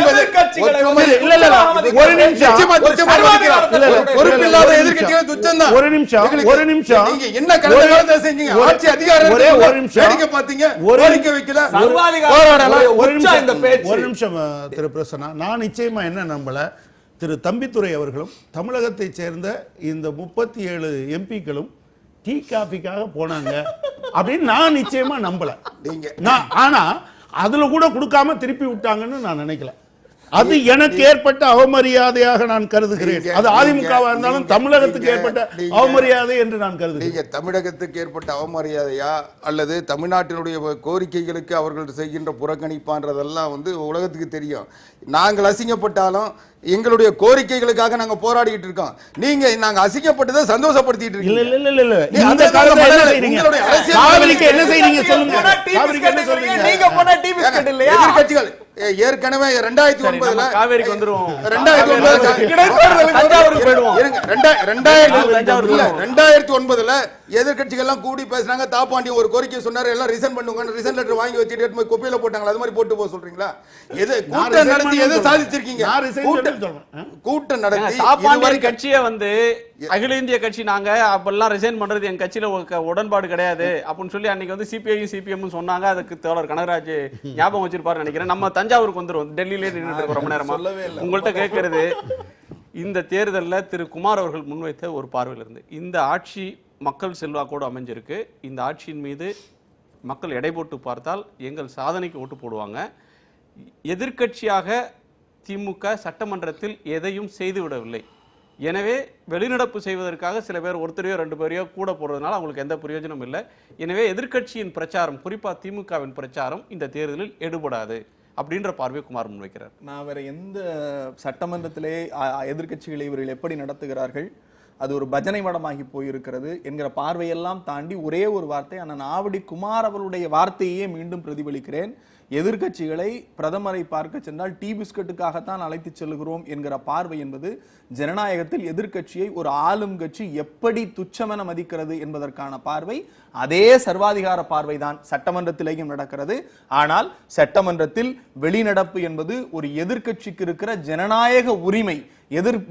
இல்ல இல்ல ஒரு நிமிஷம், பொறுப்பில்லாத எதிர்க்கட்சிகள் துச்சம் தான். ஒரு நிமிஷம் நீங்க என்ன கடந்த காலத்துல செஞ்சீங்க? ஆட்சி அதிகாரத்தை ஒரு நிமிஷம் வேடிக்கை பாத்தீங்க, கோரிக்கை வைக்கல, ஒரு நிமிஷம் திரு பிரசன்னா. நான் நிச்சயமா என்ன நம்பல, திரு தம்பித்துரை அவர்களும் தமிழகத்தை சேர்ந்த இந்த 37 எம்பிக்களும் டீ காஃபிக்காக போனாங்க அப்படின்னு நான் நிச்சயமா நம்பல. ஆனா அதுல கூட கொடுக்காம திருப்பி விட்டாங்கன்னு நான் நினைக்கல. அது எனக்கு ஏற்பட்ட அவமரியாதையாக நான் கருதுகிறேன். அது அதிமுகவா இருந்தாலும் தமிழகத்துக்கு ஏற்பட்ட அவமரியாதை என்று நான் கருதுகிறேன். நீங்க தமிழகத்துக்கு ஏற்பட்ட அவமரியாதையா அல்லது தமிழ்நாட்டினுடைய கோரிக்கைகளுக்கு அவர்கள் செய்கின்ற புறக்கணிப்பான்றதெல்லாம் வந்து உலகத்துக்கு தெரியும். நாங்கள் அசிங்கப்பட்டாலும் எங்களுடைய கோரிக்கைகளுக்காக நாங்க போராடிட்டு இருக்கோம். நீங்க நாங்க அசிங்கப்பட்டதை சந்தோஷப்படுத்திட்டு இருக்கீங்க. இல்ல இந்த காலத்துல என்ன செய்றீங்க? காவிரிக்கு என்ன செய்றீங்க சொல்லுங்க. நீங்க போனா டீ பிஸ்கட் இல்லையா? ஏற்கனவே 2009 காவேரிக்கு வந்துருவோம். 2009 எதிர்கட்சிகள் எல்லாம் கூடி பேசுறாங்க. தாப்பாண்டி ஒரு கோரிக்கை சொன்னாரு, எல்லாம் ரிசைன் பண்ணுங்க, ரிசைன் லெட்டர் வாங்கி வச்சுட்டு குப்பையில போட்டாங்க. அது மாதிரி போட்டு போக சொல்றீங்களா? எது கூட்டம் நடத்தி எது சாதிச்சிருக்கீங்க? கூட்டம் நடத்தி தாப்பாண்டி கட்சியை வந்து அகில இந்திய கட்சி நாங்க அப்பெல்லாம் ரிசைன் பண்றது எங்க கட்சியில உடன்பாடு கிடையாது அப்படின்னு சொல்லி அன்னைக்கு வந்து சிபிஐயும் சிபிஎம் சொன்னாங்க. அதுக்கு தோழர் கனகராஜ் ஞாபகம் வச்சிருப்பாரு நினைக்கிறேன். நம்ம தஞ்சாவூருக்கு வந்துரும், டெல்லியிலே நின்றுட்டு ரொம்ப நேரமா. உங்கள்கிட்ட கேட்கறது, இந்த தேர்தலில் திரு குமார் அவர்கள் முன்வைத்த ஒரு பார்வையில் இருந்து இந்த ஆட்சி மக்கள் செல்வாக்கோடு அமைஞ்சிருக்கு. இந்த ஆட்சியின் மீது மக்கள் எடை போட்டு பார்த்தால் எங்கள் சாதனைக்கு ஓட்டு போடுவாங்க. எதிர்க்கட்சியாக திமுக சட்டமன்றத்தில் எதையும் செய்துவிடவில்லை. எனவே வெளிநடப்பு செய்வதற்காக சில பேர் ஒருத்தரையோ 2 பேரையோ கூட போடுறதுனால அவங்களுக்கு எந்த பிரயோஜனமும் இல்லை. எனவே எதிர்க்கட்சியின் பிரச்சாரம், குறிப்பாக திமுகவின் பிரச்சாரம் இந்த தேர்தலில் எடுபடாது அப்படின்ற பார்வை குமார் முன்வைக்கிறார். நான் வேற எந்த சட்டமன்றத்திலே எதிர்க்கட்சிகளை இவர்கள் எப்படி நடத்துகிறார்கள், அது ஒரு பஜனை மடமாகி போயிருக்கிறது என்கிற பார்வையெல்லாம் தாண்டி ஒரே ஒரு வார்த்தை, அண்ணன் ஆவடி குமார் அவருடைய வார்த்தையே மீண்டும் பிரதிபலிக்கிறேன். எதிர்க்கட்சிகளை பிரதமரை பார்க்க சென்றால் டீ பிஸ்கட்டுக்காகத்தான் அழைத்து செல்கிறோம் என்கிற பார்வை என்பது ஜனநாயகத்தில் எதிர்க்கட்சியை ஒரு ஆளும் கட்சி எப்படி துச்சமென மதிக்கிறது என்பதற்கான பார்வை. அதே சர்வாதிகார பார்வைதான் சட்டமன்றத்திலேயும் நடக்கிறது. ஆனால் சட்டமன்றத்தில் வெளிநடப்பு என்பது ஒரு எதிர்க்கட்சிக்கு இருக்கிற ஜனநாயக உரிமை.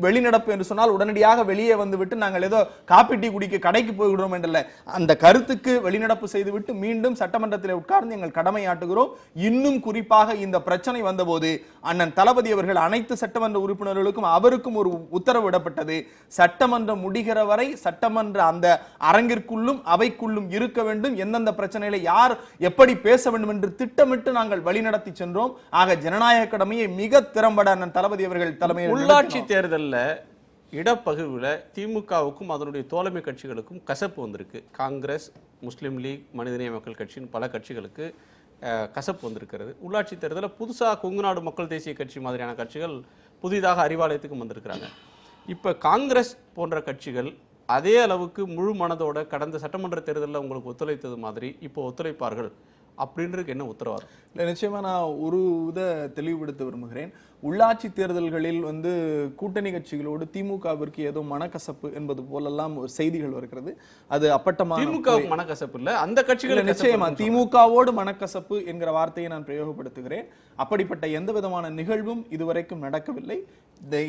வெளிநடப்பு என்று சொன்னால் உடனடியாக வெளியே வந்துவிட்டு நாங்கள் ஏதோ காப்பி டீ குடிக்க கடைக்கு போய்விடுறோம் என்றல்ல, அந்த கருத்துக்கு வெளிநடப்பு செய்துவிட்டு மீண்டும் சட்டமன்றத்தில் உட்கார்ந்து எங்கள் கடமையாட்டுகிறோம். இன்னும் குறிப்பாக இந்த பிரச்சனை வந்தபோது அண்ணன் தளபதி அவர்கள் அனைத்து சட்டமன்ற உறுப்பினர்களுக்கும் அவருக்கும் ஒரு உத்தரவு விடப்பட்டது. சட்டமன்றம் முடிகிற வரை சட்டமன்ற அந்த அரங்கிற்குள்ளும் அவைக்குள்ளும் இருக்க வேண்டும். எந்தெந்த பிரச்சனையில யார் எப்படி பேச வேண்டும் என்று திட்டமிட்டு நாங்கள் வழிநடத்தி சென்றோம். ஆக ஜனநாயக கடமையை மிக திறம்பட அண்ணன் தளபதி அவர்கள் தலைமையில் உள்ளாட்சி தேர்தலில் இடப்பகிர்வில் திமுகவுக்கும் அதனுடைய தோழமை கட்சிகளுக்கும் கசப்பு வந்திருக்கு. காங்கிரஸ், முஸ்லீம் லீக், மனிதநேய மக்கள் கட்சியின் பல கட்சிகளுக்கு கசப்பு வந்திருக்கிறது. உள்ளாட்சி தேர்தலில் புதுசாக கொங்குநாடு மக்கள் தேசிய கட்சி மாதிரியான கட்சிகள் புதிதாக அறிவாலயத்துக்கும் வந்திருக்கிறாங்க. இப்போ காங்கிரஸ் போன்ற கட்சிகள் அதே அளவுக்கு முழு மனதோட கடந்த சட்டமன்ற தேர்தலில் உங்களுக்கு ஒத்துழைத்தது மாதிரி இப்போ ஒத்துழைப்பார்கள் அப்படின்றது என்ன உத்தரவாதம்? இல்லை, நிச்சயமா நான் ஒரு தெளிவுபடுத்த விரும்புகிறேன். உள்ளாட்சி தேர்தல்களில் வந்து கூட்டணி கட்சிகளோடு திமுகவிற்கு ஏதோ மனக்கசப்பு என்பது போலெல்லாம் செய்திகள் வருகிறது. அது அப்பட்டமான திமுக மனக்கசப்பு இல்ல, அந்த கட்சிகள் நிச்சயமா திமுகவோடு மனக்கசப்பு என்கிற வார்த்தையை நான் பிரயோகப்படுத்துகிறேன். அப்படிப்பட்ட எந்த விதமான நிகழ்வும் இதுவரைக்கும் நடக்கவில்லை.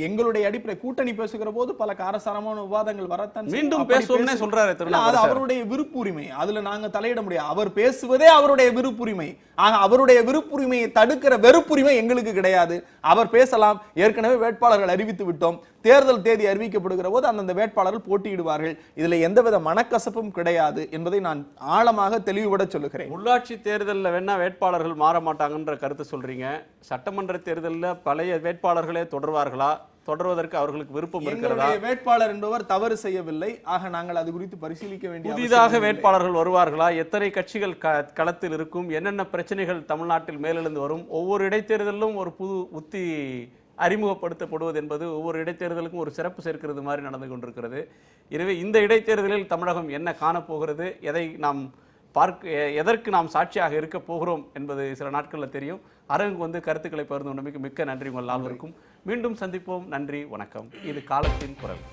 எங்களுடைய அடிப்படை கூட்டணி பேசுகிற போது பல காரசாரமான விவாதங்கள் வரத்தான் மீண்டும் பேசுவோம்னே சொல்றாரு. அது அவருடைய விருப்புரிமை, அதுல நாங்க தலையிட முடியாது. அவர் பேசுவதே அவருடைய விருப்புரிமை. ஆக அவருடைய விருப்புரிமையை தடுக்கிற வெறுப்புரிமை எங்களுக்கு கிடையாது. அவர் பேசலாம். ஏற்கனவே வேட்பாளர்கள் அறிவித்து விட்டோம். தேர்தல் தேதி அறிவிக்கப்படுகிற போது அந்தந்த வேட்பாளர்கள் போட்டியிடுவார்கள். இதுல எந்தவித மனக்கசப்பும் கிடையாது என்பதை நான் ஆழமாக தெளிவுபட சொல்லுகிறேன். உள்ளாட்சி தேர்தலில் வேணா வேட்பாளர்கள் மாற மாட்டாங்கன்ற கருத்து சொல்றீங்க. சட்டமன்ற தேர்தலில் பழைய வேட்பாளர்களே தொடர்வார்களா? தொடர்வதற்கு அவர்களுக்கு விருப்பம் இருக்கிறதா? வேட்பாளர் என்பவர் தவறு செய்யவில்லை. ஆக நாங்கள் அது குறித்து பரிசீலிக்க வேண்டிய புதிதாக வேட்பாளர்கள் வருவார்களா? எத்தனை கட்சிகள் களத்தில் இருக்கும்? என்னென்ன பிரச்சனைகள் தமிழ்நாட்டில் மேலெழுந்து வரும்? ஒவ்வொரு இடைத்தேர்தலிலும் ஒரு புது உத்தி அறிமுகப்படுத்தப்படுவது என்பது ஒவ்வொரு இடைத்தேர்தலுக்கும் ஒரு சிறப்பு சேர்க்கிறது மாதிரி நடந்து கொண்டிருக்கிறது. எனவே இந்த இடைத்தேர்தலில் தமிழகம் என்ன காணப்போகிறது, எதற்கு நாம் சாட்சியாக இருக்க போகிறோம் என்பது சில நாட்களில் தெரியும். அரங்கு வந்து கருத்துக்களை பகிர்ந்து கொண்டமைக்கு மிக்க நன்றி உங்கள் நால்வருக்கும். மீண்டும் சந்திப்போம். நன்றி, வணக்கம். இது காலத்தின் குரல்.